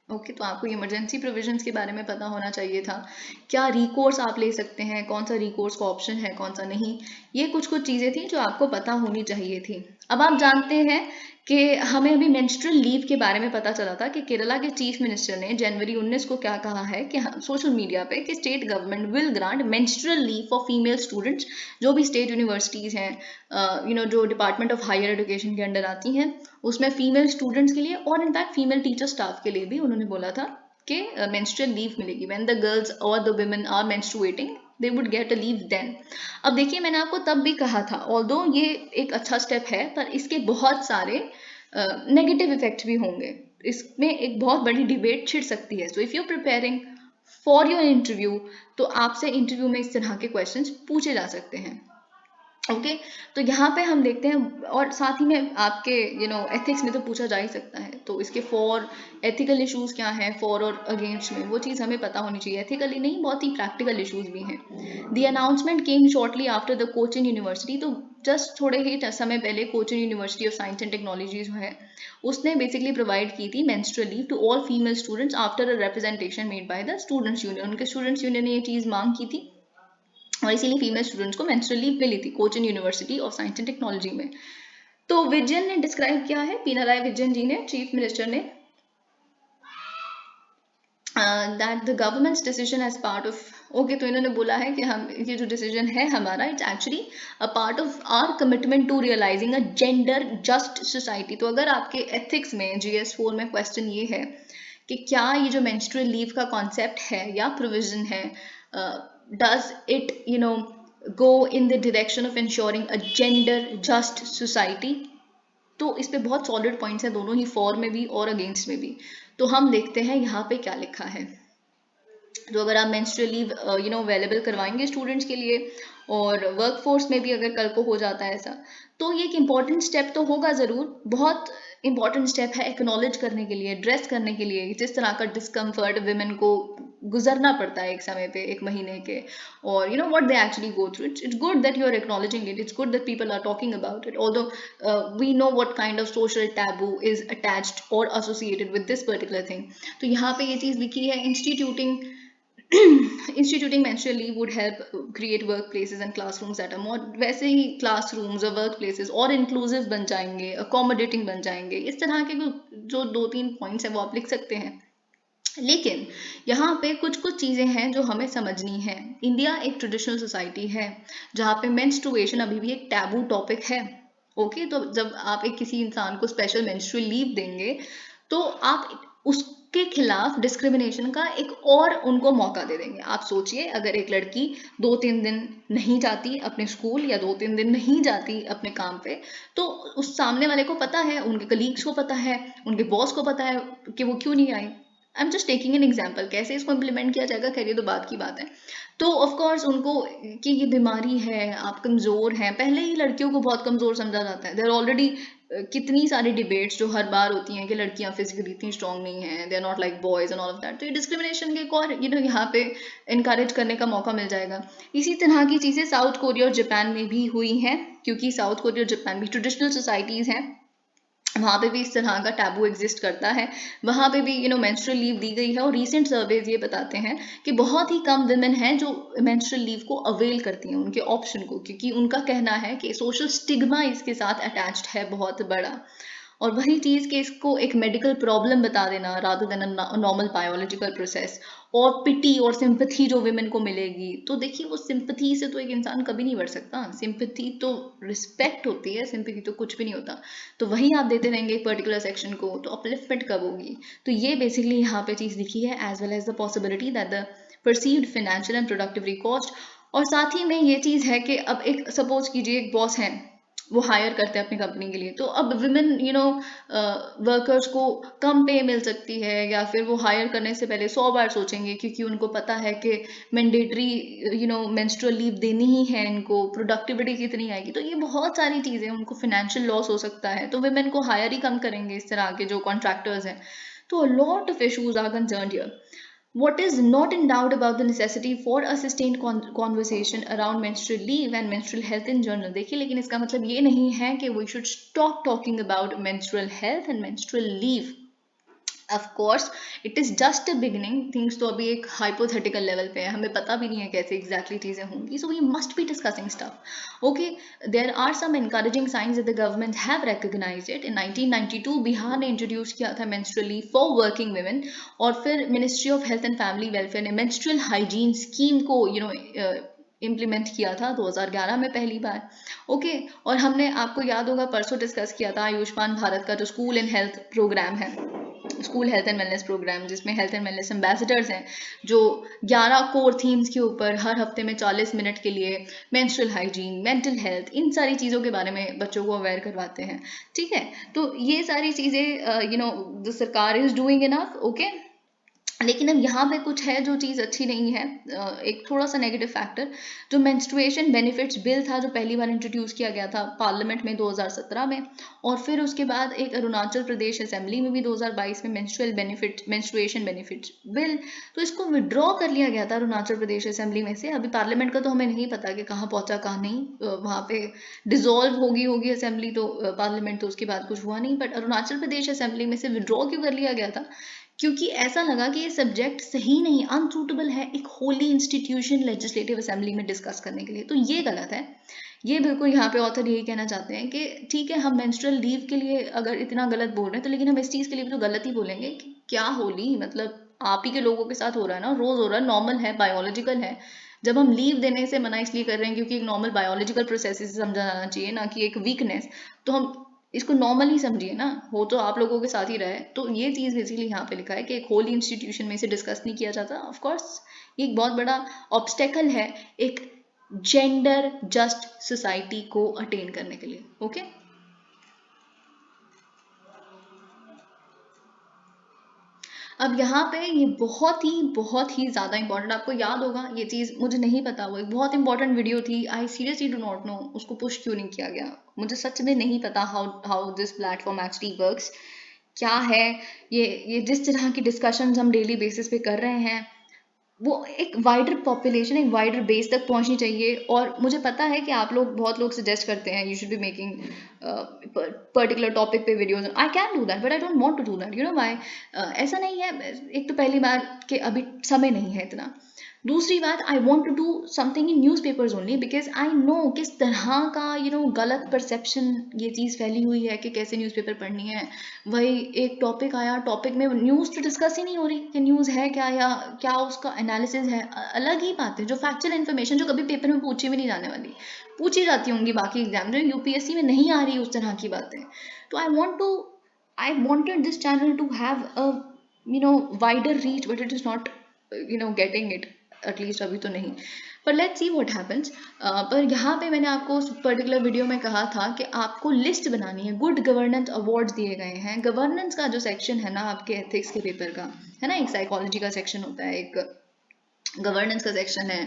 Okay, तो आपको इमरजेंसी प्रोविजंस के बारे में पता होना चाहिए था, क्या रिकोर्स आप ले सकते हैं, कौन सा रिकोर्स का ऑप्शन है, कौन सा नहीं। ये कुछ चीज़ें थी जो आपको पता होनी चाहिए थी। अब आप जानते हैं कि हमें अभी मेंस्ट्रुअल लीव के बारे में पता चला था कि केरला के चीफ मिनिस्टर ने जनवरी 19 को क्या कहा है कि सोशल मीडिया पे कि state government will grant menstrual leave for female students, जो भी स्टेट यूनिवर्सिटीज़ हैं जो डिपार्टमेंट ऑफ हायर एजुकेशन के अंडर आती हैं, उसमें फीमेल स्टूडेंट्स के लिए और इनफैक्ट फीमेल टीचर स्टाफ के लिए भी उन्होंने बोला था कि मेंस्ट्रुअल लीव मिलेगी। व्हेन द गर्ल्स और the women are menstruating, they would get a leave then. अब देखिए, मैंने आपको तब भी कहा था, ऑल्दो ये एक अच्छा स्टेप है, पर इसके बहुत सारे नेगेटिव इफेक्ट भी होंगे। इसमें एक बहुत बड़ी डिबेट छिड़ सकती है। So if you preparing for your interview, तो आपसे इंटरव्यू में इस तरह के क्वेश्चंस पूछे जा सकते हैं। ओके, तो यहाँ पे हम देखते हैं, और साथ ही में आपके एथिक्स में तो पूछा जा ही सकता है, तो इसके फॉर एथिकल इश्यूज क्या हैं, फॉर और अगेंस्ट में, वो चीज़ हमें पता होनी चाहिए। एथिकली नहीं, बहुत ही प्रैक्टिकल इश्यूज भी हैं। The announcement came shortly after the Cochin university, तो जस्ट थोड़े ही समय पहले Cochin university of science and technology जो है, उसने बेसिकली प्रोवाइड की थी menstrual leave to all female students after a representation made by the students union. उनके स्टूडेंट्स यूनियन ने ये चीज़ मांग की थी, और इसीलिए फीमेल स्टूडेंट्स को मेंस्ट्रुअल लीव मिली थी Cochin university of science and technology में। तो विजयन ने डिस्क्राइब किया है, पिनाराई विजयन जी ने, चीफ मिनिस्टर ने, that the government's decision as part of, okay, तो इन्होंने बोला है कि हम ये जो डिसीजन है हमारा, it's actually a part of our commitment to realising a gender just society. तो अगर आपके एथिक्स में GS4 में क्वेश्चन ये है कि क्या ये जो मेंस्ट्रुअल लीव का कॉन्सेप्ट है या प्रोविजन है does it go in the direction of ensuring a gender just society? तो इस पे बहुत सॉलिड पॉइंट्स हैं दोनों ही, फॉर में भी और अगेंस्ट में भी। तो हम देखते हैं यहाँ पे क्या लिखा है। तो अगर आप मेंस्ट्रुअल लीव अवेलेबल करवाएंगे स्टूडेंट्स के लिए, और वर्क फोर्स में भी अगर कल को हो जाता है ऐसा, तो ये एक इम्पॉर्टेंट स्टेप तो होगा ज़रूर, बहुत इंपॉर्टेंट स्टेप है एक्नॉलेज करने के लिए, एड्रेस करने के लिए, जिस तरह का डिस्कम्फर्ट विमेन को गुजरना पड़ता है एक समय पे, एक महीने के, और what they actually go through. It's good that you are acknowledging it, it's good that people are talking about it, although we know what kind of social taboo is attached और associated with this particular thing. तो यहाँ पे ये चीज़ लिखी है, instituting menstrual leave would help create workplaces and classrooms that are more, वैसे ही classrooms और workplaces और inclusive बन जाएंगे, accommodating बन जाएंगे। इस तरह के जो 2-3 पॉइंट्स हैं वो आप लिख सकते हैं। लेकिन यहाँ पे कुछ कुछ चीज़ें हैं जो हमें समझनी है। इंडिया एक ट्रेडिशनल सोसाइटी है जहाँ पे मेंस्ट्रुएशन अभी भी एक टैबू टॉपिक है। ओके, तो जब आप एक किसी इंसान को स्पेशल मेंस्ट्रुअल लीव देंगे तो आप उसके खिलाफ डिस्क्रिमिनेशन का एक और उनको मौका दे देंगे। आप सोचिए, अगर एक लड़की 2-3 दिन नहीं जाती अपने स्कूल या 2-3 दिन नहीं जाती अपने काम पे, तो उस सामने वाले को पता है, उनके कलीग्स को पता है, उनके बॉस को पता है कि वो क्यों नहीं आई। I am just taking an example, कैसे इसको इम्प्लीमेंट किया जाएगा खैर ये तो बात की बात है। तो ऑफ कोर्स उनको कि ये बीमारी है, आप कमज़ोर हैं, पहले ही लड़कियों को बहुत कमज़ोर समझा जाता है। देयर ऑलरेडी कितनी सारी डिबेट्स जो हर बार होती हैं कि लड़कियां फिजिकली इतनी स्ट्रांग नहीं हैं, they are not like boys and all of that. तो ये डिस्क्रिमिनेशन के एक और यहाँ पे इनकरेज करने का मौका मिल जाएगा। इसी तरह की चीज़ें साउथ कोरिया और जापान में भी हुई हैं, क्योंकि साउथ कोरिया और जापान भी ट्रेडिशनल सोसाइटीज़ हैं, वहाँ पे भी इस तरह का टैबू एग्जिस्ट करता है। वहाँ पे भी मेंस्ट्रुअल लीव दी गई है, और रीसेंट सर्वेज ये बताते हैं कि बहुत ही कम विमेन हैं जो मेंस्ट्रुअल लीव को अवेल करती हैं, उनके ऑप्शन को, क्योंकि उनका कहना है कि सोशल स्टिग्मा इसके साथ अटैच्ड है बहुत बड़ा। और वही चीज़ कि इसको एक मेडिकल प्रॉब्लम बता देना rather than normal biological process, और पिटी और सिंपथी जो विमेन को मिलेगी, तो देखिए वो सिंपथी से तो एक इंसान कभी नहीं बढ़ सकता। सिंपथी तो रिस्पेक्ट होती है, सिंपथी तो कुछ भी नहीं होता। तो वही आप देते रहेंगे एक पर्टिकुलर सेक्शन को, तो अपलिफ्टमेंट कब होगी? तो ये बेसिकली यहाँ पे चीज़ लिखी है, as well as the possibility that the perceived financial and productive cost. और साथ ही में ये चीज़ है कि अब एक सपोज कीजिए एक बॉस है, वो हायर करते हैं अपनी कंपनी के लिए, तो अब विमेन वर्कर्स को कम पे मिल सकती है, या फिर वो हायर करने से पहले 100 बार सोचेंगे, क्योंकि उनको पता है कि मैंडेटरी मेंस्ट्रुअल लीव देनी ही है इनको, प्रोडक्टिविटी कितनी आएगी। तो ये बहुत सारी चीज़ें, उनको फाइनेंशियल लॉस हो सकता है, तो विमेन को हायर ही कम करेंगे इस तरह के जो कॉन्ट्रैक्टर्स हैं। तो lot of issues are concerned here. What is not in doubt about the necessity for a sustained conversation around menstrual leave and menstrual health in general। देखिए, लेकिन इसका मतलब ये नहीं है कि we should stop talking about menstrual health and menstrual leave। Of course, it is just a beginning. Things तो अभी एक hypothetical level पे है, हमें पता भी नहीं है कैसे exactly चीज़ें होंगी, so we must be discussing stuff. Okay, there are some encouraging signs that the government have recognized it. In 1992 Bihar ने introduce किया था menstrual leave for working women, और फिर Ministry of Health and Family Welfare ने menstrual hygiene scheme को implement किया था 2011 में पहली बार। ओके, और हमने, आपको याद होगा परसों डिस्कस किया था आयुष्मान भारत का जो स्कूल एंड हेल्थ प्रोग्राम है, school health and wellness programme, जिसमें हेल्थ एंड वेलनेस एम्बेसडर्स हैं जो 11 कोर थीम्स के ऊपर हर हफ्ते में 40 मिनट के लिए मेंस्ट्रुअल हाइजीन, मेंटल हेल्थ, इन सारी चीज़ों के बारे में बच्चों को अवेयर करवाते हैं। ठीक है, तो ये सारी चीज़ें जो सरकार इज़ डूइंग इनफ। ओके, लेकिन अब यहाँ पे कुछ है जो चीज़ अच्छी नहीं है, एक थोड़ा सा नेगेटिव फैक्टर, जो मेंस्ट्रुएशन बेनिफिट्स बिल था जो पहली बार इंट्रोड्यूस किया गया था पार्लियामेंट में 2017 में, और फिर उसके बाद एक अरुणाचल प्रदेश असेंबली में भी 2022 में मेंस्ट्रुएशन बेनिफिट्स बिल, तो इसको विड्रॉ कर लिया गया था अरुणाचल प्रदेश असेंबली में से। अभी पार्लियामेंट का तो हमें नहीं पता कि कहाँ पहुँचा कहाँ नहीं, वहाँ पे डिजोल्व होगी असेंबली, तो पार्लियामेंट, तो उसके बाद कुछ हुआ नहीं, बट अरुणाचल प्रदेश असेंबली में से विड्रॉ क्यों कर लिया गया था? क्योंकि ऐसा लगा कि ये सब्जेक्ट सही नहीं, अनसूटेबल है एक होली इंस्टीट्यूशन लेजिस्लेटिव असेंबली में डिस्कस करने के लिए। तो ये गलत है। ये बिल्कुल यहाँ पे ऑथर यही कहना चाहते हैं कि ठीक है, हम मेंस्ट्रुअल लीव के लिए अगर इतना गलत बोल रहे हैं, तो लेकिन हम इस चीज़ के लिए भी तो गलत ही बोलेंगे कि क्या होली, मतलब आप ही के लोगों के साथ हो रहा है ना, रोज़ हो रहा है, नॉर्मल है, बायोलॉजिकल है। जब हम लीव देने से मना इसलिए कर रहे हैं क्योंकि एक नॉर्मल बायोलॉजिकल प्रोसेस से समझा जाना चाहिए, ना कि एक वीकनेस, तो हम इसको नॉर्मली समझिए ना, हो तो आप लोगों के साथ ही रहे। तो ये चीज़ बेसिकली यहाँ पे लिखा है कि एक होली इंस्टीट्यूशन में इसे डिस्कस नहीं किया जाता। ऑफ कोर्स ये एक बहुत बड़ा ऑब्स्टेकल है एक जेंडर जस्ट सोसाइटी को अटेन करने के लिए। ओके, अब यहाँ पे ये बहुत ही ज़्यादा इंपॉर्टेंट, आपको याद होगा ये चीज़, मुझे नहीं पता, वो एक बहुत इंपॉर्टेंट वीडियो थी। I seriously do not know उसको पुश क्यों नहीं किया गया। मुझे सच में नहीं पता how how this platform actually works, क्या है ये जिस तरह की डिस्कशंस हम डेली बेसिस पे कर रहे हैं, वो एक वाइडर पॉपुलेशन, एक वाइडर बेस तक पहुंचनी चाहिए। और मुझे पता है कि आप लोग, बहुत लोग सजेस्ट करते हैं you should be making particular topic पे videos. I can do that but I don't want to do that, you know why. ऐसा नहीं है, एक तो पहली बार कि अभी समय नहीं है इतना। दूसरी बात, I want to do something in newspapers only because I know किस तरह का गलत परसेप्शन ये चीज़ फैली हुई है कि कैसे न्यूज़पेपर पढ़नी है। वही एक टॉपिक आया, टॉपिक में न्यूज़ तो डिस्कस ही नहीं हो रही कि न्यूज़ है क्या या क्या उसका एनालिसिस है। अलग ही बात है, जो फैक्चुअल इन्फॉर्मेशन जो कभी पेपर में पूछी भी नहीं जाने वाली, पूछी जाती होंगी बाकी एग्जाम जो यूपीएससी में नहीं आ रही उस तरह की बातें। तो I wanted this channel to have a wider reach, but it is not getting it, at least अभी तो नहीं। पर लेट्स सी व्हाट हैपेंस। पर यहाँ पे मैंने आपको उस पर्टिकुलर वीडियो में कहा था कि आपको लिस्ट बनानी है। गुड गवर्नेंस अवार्ड्स दिए गए हैं। गवर्नेंस का जो सेक्शन है ना आपके एथिक्स के पेपर का, है ना, एक साइकोलॉजी का सेक्शन होता है, एक गवर्नेंस का सेक्शन है,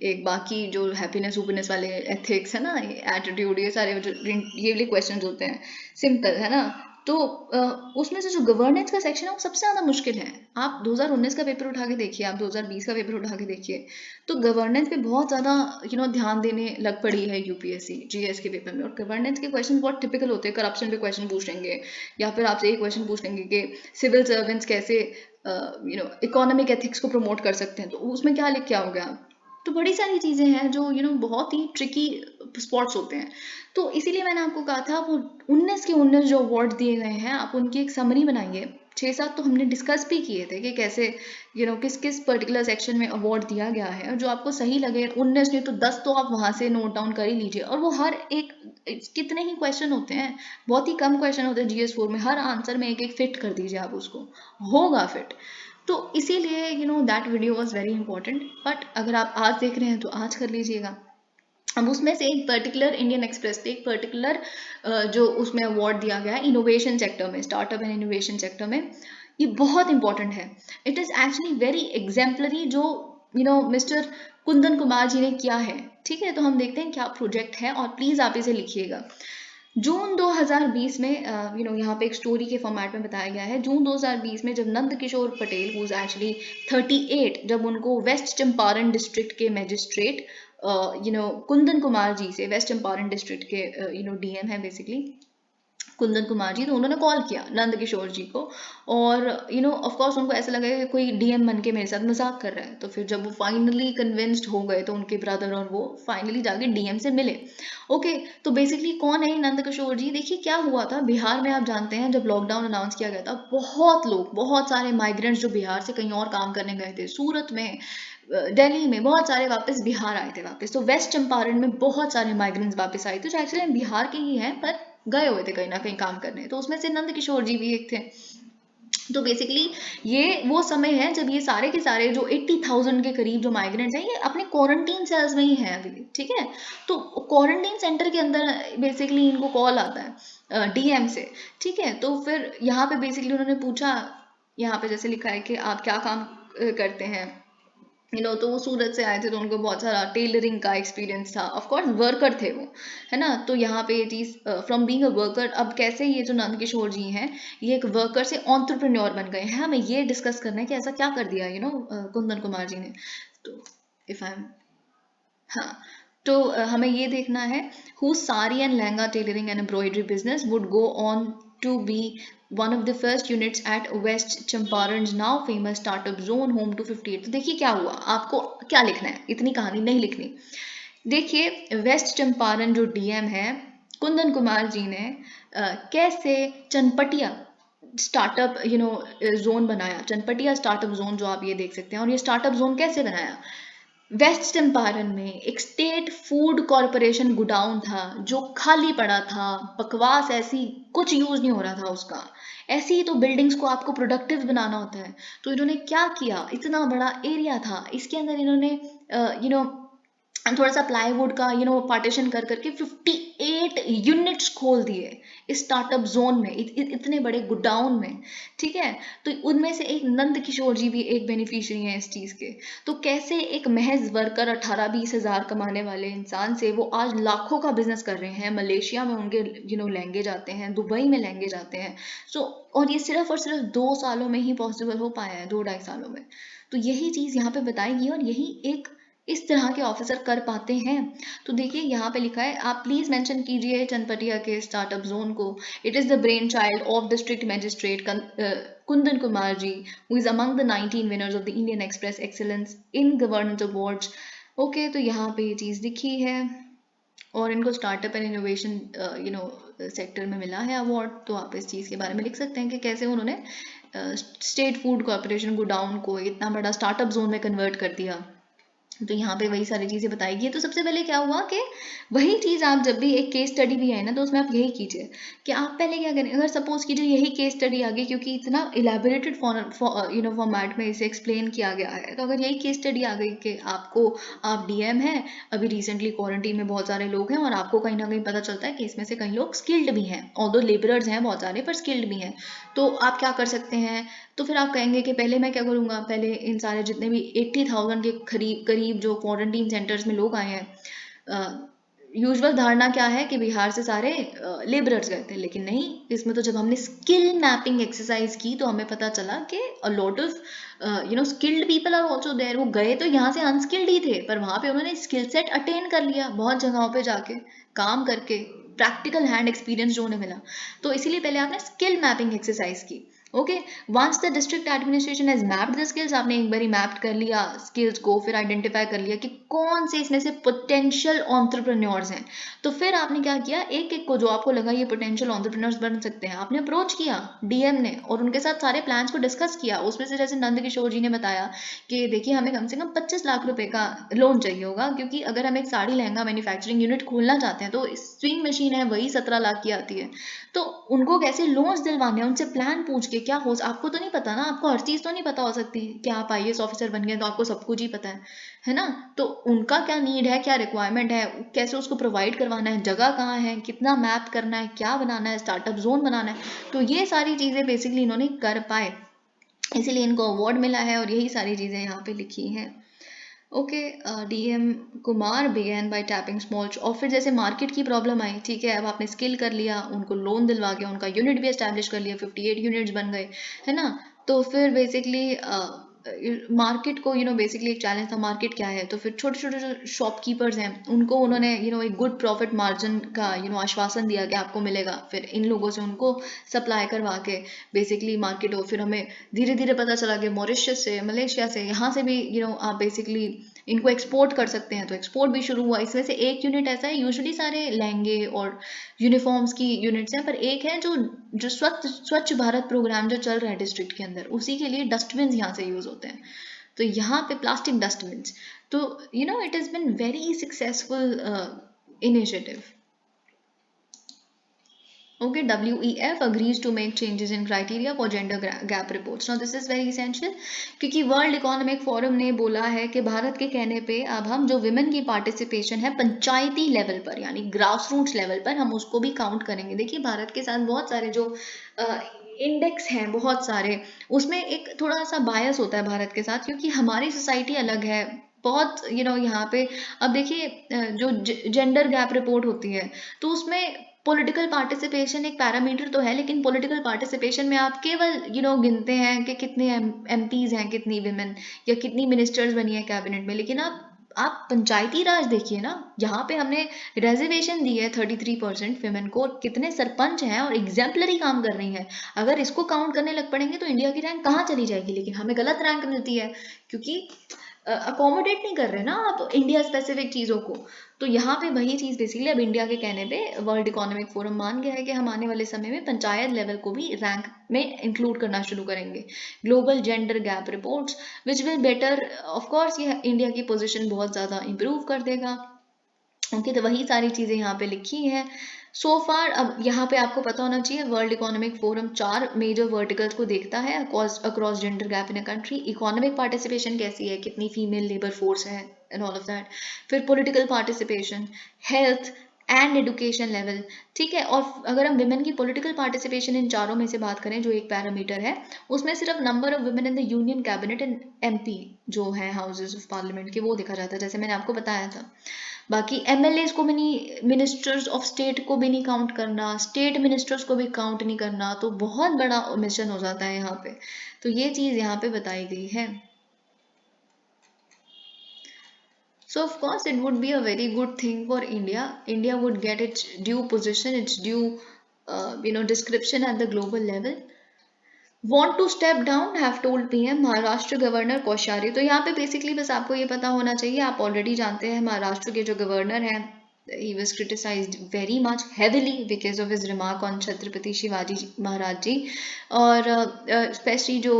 एक बाकी जो हैप्पीनेस वूपीनेस वाले एथिक्स है ना, एटीट्यूड, ये सारे जो ये वाले क्वेश्चंस होते हैं, सिंपल है ना। तो उसमें से जो गवर्नेंस का सेक्शन है वो सबसे ज़्यादा मुश्किल है। आप 2019 का पेपर उठा के देखिए, आप 2020 का पेपर उठा के देखिए, तो गवर्नेंस पे बहुत ज़्यादा ध्यान देने लग पड़ी है यूपीएससी जीएस के पेपर में। और गवर्नेंस के क्वेश्चन बहुत टिपिकल होते हैं, करप्शन पे क्वेश्चन पूछ लेंगे, या फिर आपसे एक क्वेश्चन पूछ लेंगे कि सिविल सर्वेंट्स कैसे इकोनॉमिक एथिक्स को प्रमोट कर सकते हैं, तो उसमें क्या लिख के आओगे आप। तो बड़ी सारी चीज़ें हैं जो बहुत ही ट्रिकी स्पॉट्स होते हैं। तो इसीलिए मैंने आपको कहा था वो 19 के 19 जो अवार्ड दिए गए हैं, आप उनकी एक समरी बनाइए। 6-7 तो हमने डिस्कस भी किए थे कि कैसे किस किस पर्टिकुलर सेक्शन में अवार्ड दिया गया है, और जो आपको सही लगे, 19 नहीं तो 10 तो आप वहाँ से नोट डाउन कर ही लीजिए। और वो हर एक, कितने ही क्वेश्चन होते हैं, बहुत ही कम क्वेश्चन होते हैं GS4 में, हर आंसर में एक एक फिट कर दीजिए आप उसको, होगा फिट। तो इसीलिए that video was very important. But अगर आप आज देख रहे हैं तो आज कर लीजिएगा। अब उसमें से एक पर्टिकुलर इंडियन एक्सप्रेस पे एक पर्टिकुलर जो उसमें अवार्ड दिया गया है इनोवेशन सेक्टर में, स्टार्टअप एंड इनोवेशन सेक्टर में, ये बहुत इंपॉर्टेंट है। It is actually very exemplary जो मिस्टर कुंदन कुमार जी ने किया है। ठीक है, तो हम देखते हैं क्या प्रोजेक्ट है, और प्लीज़ आप इसे लिखिएगा। जून 2020 में यहाँ पे एक स्टोरी के फॉर्मेट में बताया गया है। जून 2020 में जब Nand Kishore Patel, who is actually 38, जब उनको वेस्ट चंपारण डिस्ट्रिक्ट के मैजिस्ट्रेट कुंदन कुमार जी से, वेस्ट चंपारण डिस्ट्रिक्ट के डीएम है बेसिकली कुंदन कुमार जी, तो उन्होंने कॉल किया नंद किशोर जी को, और ऑफ कोर्स उनको ऐसा लगा कि कोई डीएम बन के मेरे साथ मजाक कर रहा है। तो फिर जब वो फाइनली कन्विंस्ड हो गए तो उनके ब्रदर और वो फाइनली जाके डीएम से मिले। ओके, तो बेसिकली कौन है नंद किशोर जी? देखिए क्या हुआ था बिहार में, आप जानते हैं जब लॉकडाउन अनाउंस किया गया था, बहुत लोग, बहुत सारे माइग्रेंट्स जो बिहार से कहीं और काम करने गए थे, सूरत में, दिल्ली में, बहुत सारे वापस बिहार आए थे वापस। तो वेस्ट चंपारण में बहुत सारे माइग्रेंट्स वापस आए थे जो एक्चुअली बिहार के ही हैं पर गए हुए थे कहीं ना कहीं काम करने। तो उसमें से नंद किशोर जी भी एक थे। तो बेसिकली ये वो समय है जब ये सारे के सारे जो 80,000 के करीब जो माइग्रेंट्स हैं, ये अपने क्वारंटीन सेल्स में ही हैं अभी भी। ठीक है, तो क्वारंटीन सेंटर के अंदर बेसिकली इनको कॉल आता है डीएम से। ठीक है, तो फिर यहाँ पे बेसिकली उन्होंने पूछा, यहाँ पे जैसे लिखा है कि आप क्या काम करते हैं, तो वो सूरत से आए थे तो उनको बहुत सारा टेलरिंग का एक्सपीरियंस था। ऑफ कोर्स वर्कर थे वो, है ना। तो यहाँ पे ये चीज़ फ्रॉम बीइंग अ वर्कर, अब कैसे ये जो नंद किशोर जी हैं ये एक वर्कर से एंटरप्रेन्योर बन गए हैं, हमें ये डिस्कस करना है कि ऐसा क्या कर दिया कुंदन कुमार जी ने। तो इफ आई एम, हाँ, तो हमें ये देखना है who sari and lehenga tailoring and embroidery business would go on to be one of the first units at West Champaran now famous startup zone home to 58। तो देखिए क्या हुआ, आपको क्या लिखना है, इतनी कहानी नहीं लिखनी। देखिए वेस्ट चंपारण जो डीएम है कुंदन कुमार जी ने कैसे चनपटिया स्टार्टअप जोन बनाया, चनपटिया स्टार्टअप जोन जो आप ये देख सकते हैं। और ये स्टार्टअप जोन कैसे बनाया, वेस्ट चंपारण में एक स्टेट फूड कॉरपोरेशन गोडाउन था जो खाली पड़ा था, बकवास, ऐसी कुछ यूज नहीं हो रहा था उसका। ऐसी ही तो बिल्डिंग्स को आपको प्रोडक्टिव बनाना होता है। तो इन्होंने क्या किया, इतना बड़ा एरिया था, इसके अंदर इन्होंने यू नो थोड़ा सा प्लाईवुड का पार्टीशन कर करके 58 यूनिट्स खोल दिए इस स्टार्टअप जोन में, इतने बड़े गोडाउन में। ठीक है, तो उनमें से एक नंद किशोर जी भी एक बेनिफिशियरी हैं इस चीज के। तो कैसे एक महज वर्कर 18-20 हजार कमाने वाले इंसान से वो आज लाखों का बिजनेस कर रहे हैं, मलेशिया में उनके लहंगे जाते हैं, दुबई में लहंगे जाते हैं। सो और ये सिर्फ और सिर्फ 2 सालों में ही पॉसिबल हो पाया है, 2-2.5 सालों में। तो यही चीज यहाँ पे बताएगी और यही एक इस तरह के ऑफिसर कर पाते हैं। तो देखिए यहाँ पे लिखा है, आप प्लीज मेंशन कीजिए चनपटिया के स्टार्टअप जोन को। It is the brain child of district magistrate Kundan Kumar ji, who is among the 19 winners of the Indian Express excellence in governance awards. Okay, तो यहाँ पे ये चीज लिखी है और इनको स्टार्टअप एंड इनोवेशन सेक्टर में मिला है अवार्ड। तो आप इस चीज़ के बारे में लिख सकते हैं कि कैसे उन्होंने स्टेट फूड कॉर्पोरेशन गोडाउन को इतना बड़ा स्टार्टअप जोन में कन्वर्ट कर दिया। तो यहाँ पे वही सारी चीज़ें बताएगी। तो सबसे पहले क्या हुआ कि वही चीज़, आप जब भी एक केस स्टडी भी है ना, तो उसमें आप यही कीजिए कि आप पहले क्या करें, अगर सपोज कीजिए यही केस स्टडी आ गई, क्योंकि इतना इलेबोरेटेड फॉर्मेट में इसे एक्सप्लेन किया गया है। तो अगर यही केस स्टडी आ गई कि आप डीएम हैं, अभी रिसेंटली क्वारंटीन में बहुत सारे लोग हैं और आपको कहीं ना कहीं पता चलता है कि इसमें से कई लोग स्किल्ड भी हैं, ऑल्दो लेबरर्स हैं बहुत सारे, पर स्किल्ड भी हैं। तो आप क्या कर सकते हैं, तो फिर आप कहेंगे कि पहले मैं क्या करूँगा, पहले इन सारे जितने भी 80,000 के करीब जो क्वारंटीन सेंटर्स में लोग आए हैं, यूजुअल धारणा क्या है कि बिहार से सारे लेबरर्स गए थे, लेकिन नहीं, इसमें तो जब हमने स्किल मैपिंग एक्सरसाइज की तो हमें पता चला कि a lot of skilled people are also there. वो गए तो यहाँ से अनस्किल्ड ही थे, पर वहाँ पे उन्होंने स्किल सेट अटेन कर लिया बहुत जगहों पे जाके काम करके, प्रैक्टिकल हैंड एक्सपीरियंस जो उन्हें मिला। तो इसीलिए पहले आपने स्किल मैपिंग एक्सरसाइज की। Okay, once the district administration has mapped the skills, आपने एक बारी मैप्ड कर लिया स्किल्स को, फिर आइडेंटिफाई कर लिया कि कौन से इसमें से पोटेंशियल एंटरप्रेन्योर्स हैं। तो फिर आपने क्या किया, एक एक को जो आपको लगा ये पोटेंशियल एंटरप्रेन्योर्स बन सकते हैं, आपने अप्रोच किया डीएम ने और उनके साथ सारे प्लान्स को डिस्कस किया। उसमें से जैसे नंद किशोर जी ने बताया कि देखिए हमें कम से कम 25 लाख रुपए का लोन चाहिए होगा, क्योंकि अगर हम एक साड़ी लहंगा मैन्युफैक्चरिंग यूनिट खोलना चाहते हैं तो स्विंग मशीन है वही 17 लाख की आती है। तो उनको कैसे लोन्स दिलवाने हैं, उनसे प्लान पूछ के, क्या हो, आपको तो नहीं पता ना, आपको हर चीज तो नहीं पता हो सकती कि आप आईएएस ऑफिसर बन गए तो आपको सब कुछ ही पता है ना। तो उनका क्या नीड है, क्या रिक्वायरमेंट है, कैसे उसको प्रोवाइड करवाना है, जगह कहाँ है, कितना मैप करना है, क्या बनाना है, स्टार्टअप जोन बनाना है। तो ये सारी चीजें बेसिकली इन्होंने कर पाए, इसीलिए इनको अवार्ड मिला है और यही सारी चीजें यहाँ पे लिखी हैं। Okay, DM Kumar began bye tapping small, और फिर जैसे मार्केट की प्रॉब्लम आई, ठीक है, अब आपने स्किल कर लिया, उनको लोन दिलवा के उनका यूनिट भी एस्टैब्लिश कर लिया, 58 यूनिट्स बन गए, है ना। तो फिर बेसिकली मार्केट को बेसिकली एक चैलेंज था, मार्केट क्या है। तो फिर छोटे छोटे जो शॉपकीपर्स हैं उनको उन्होंने एक गुड प्रॉफिट मार्जिन का आश्वासन दिया कि आपको मिलेगा। फिर इन लोगों से उनको सप्लाई करवा के बेसिकली मार्केट हो। फिर हमें धीरे धीरे पता चला कि मॉरिशस से, मलेशिया से, यहाँ से भी आप बेसिकली इनको एक्सपोर्ट कर सकते हैं, तो एक्सपोर्ट भी शुरू हुआ। इसमें से एक यूनिट ऐसा है, यूजुअली सारे लहंगे और यूनिफॉर्म्स की यूनिट्स हैं, पर एक है जो स्वच्छ भारत प्रोग्राम जो चल रहा है डिस्ट्रिक्ट के अंदर, उसी के लिए डस्टबिन यहाँ से यूज होते हैं। तो यहाँ पे प्लास्टिक डस्टबिन, तो it has been very successful initiative. Okay, WEF agrees to make changes in criteria for gender gap reports. Now this is very essential, क्योंकि वर्ल्ड इकोनॉमिक फोरम ने बोला है कि भारत के कहने पे अब हम जो विमेन की पार्टिसिपेशन है पंचायती लेवल पर, यानी ग्रास रूट्स लेवल पर, हम उसको भी काउंट करेंगे। देखिए भारत के साथ बहुत सारे जो इंडेक्स हैं, बहुत सारे, उसमें एक थोड़ा सा बायस होता है भारत के साथ, क्योंकि हमारी सोसाइटी अलग है बहुत। यहाँ पे अब देखिए जो जेंडर गैप रिपोर्ट होती है तो उसमें पॉलिटिकल पार्टिसिपेशन एक पैरामीटर तो है, लेकिन पॉलिटिकल पार्टिसिपेशन में आप केवल गिनते हैं कि कितने एमपीज हैं, कितनी विमेन या कितनी मिनिस्टर्स बनी है कैबिनेट में। लेकिन आप पंचायती राज देखिए ना, यहाँ पे हमने रिजर्वेशन दी है 33% विमेन को, और कितने सरपंच हैं और एग्जाम्पलरी काम कर रही हैं। अगर इसको काउंट करने लग पड़ेंगे तो इंडिया की रैंक कहाँ चली जाएगी, लेकिन हमें गलत रैंक मिलती है, क्योंकि अकोमोडेट नहीं कर रहे ना आप इंडिया स्पेसिफिक चीज़ों को। तो यहाँ पे वही चीज़ बेसिकली अब इंडिया के कहने पे वर्ल्ड इकोनॉमिक फोरम मान गया है कि हम आने वाले समय में पंचायत लेवल को भी रैंक में इंक्लूड करना शुरू करेंगे। Global gender gap reports which will better, of course ये इंडिया की पोजीशन बहुत ज़्यादा इंप्रूव कर देगा। ओके, तो वही सारी चीज़ें यहाँ पे लिखी हैं सो फार। अब यहाँ पे आपको पता होना चाहिए World Economic Forum 4 major verticals को देखता है across gender gap in a country. Economic participation कैसी है, कितनी फीमेल लेबर फोर्स है एंड ऑल ऑफ दैट। फिर political participation, health and education level, ठीक है। और अगर हम विमेन की पॉलिटिकल पार्टिसिपेशन इन चारों में से बात करें जो एक पैरामीटर है, उसमें सिर्फ number of women in the union cabinet and MP जो है हाउसेज ऑफ पार्लियामेंट के, वो देखा जाता है जैसे मैंने आपको बताया था। बाकी एमएलएस को भी नहीं, मिनिस्टर्स ऑफ स्टेट को भी नहीं काउंट करना, स्टेट मिनिस्टर्स को भी काउंट नहीं करना, तो बहुत बड़ा मिशन हो जाता है यहाँ पे। तो ये चीज़ यहाँ पे बताई गई है। So of course it would be a very good thing for India. India would get its due position, its due description at the global level. Want to step down, have told PM Maharashtra governor Koshyari. तो यहाँ पे basically बस आपको ये पता होना चाहिए, आप ऑलरेडी जानते हैं महाराष्ट्र के जो गवर्नर हैं, he was criticized very much heavily because of his remark on Chhatrapati Shivaji Maharaj जी। और स्पेशली जो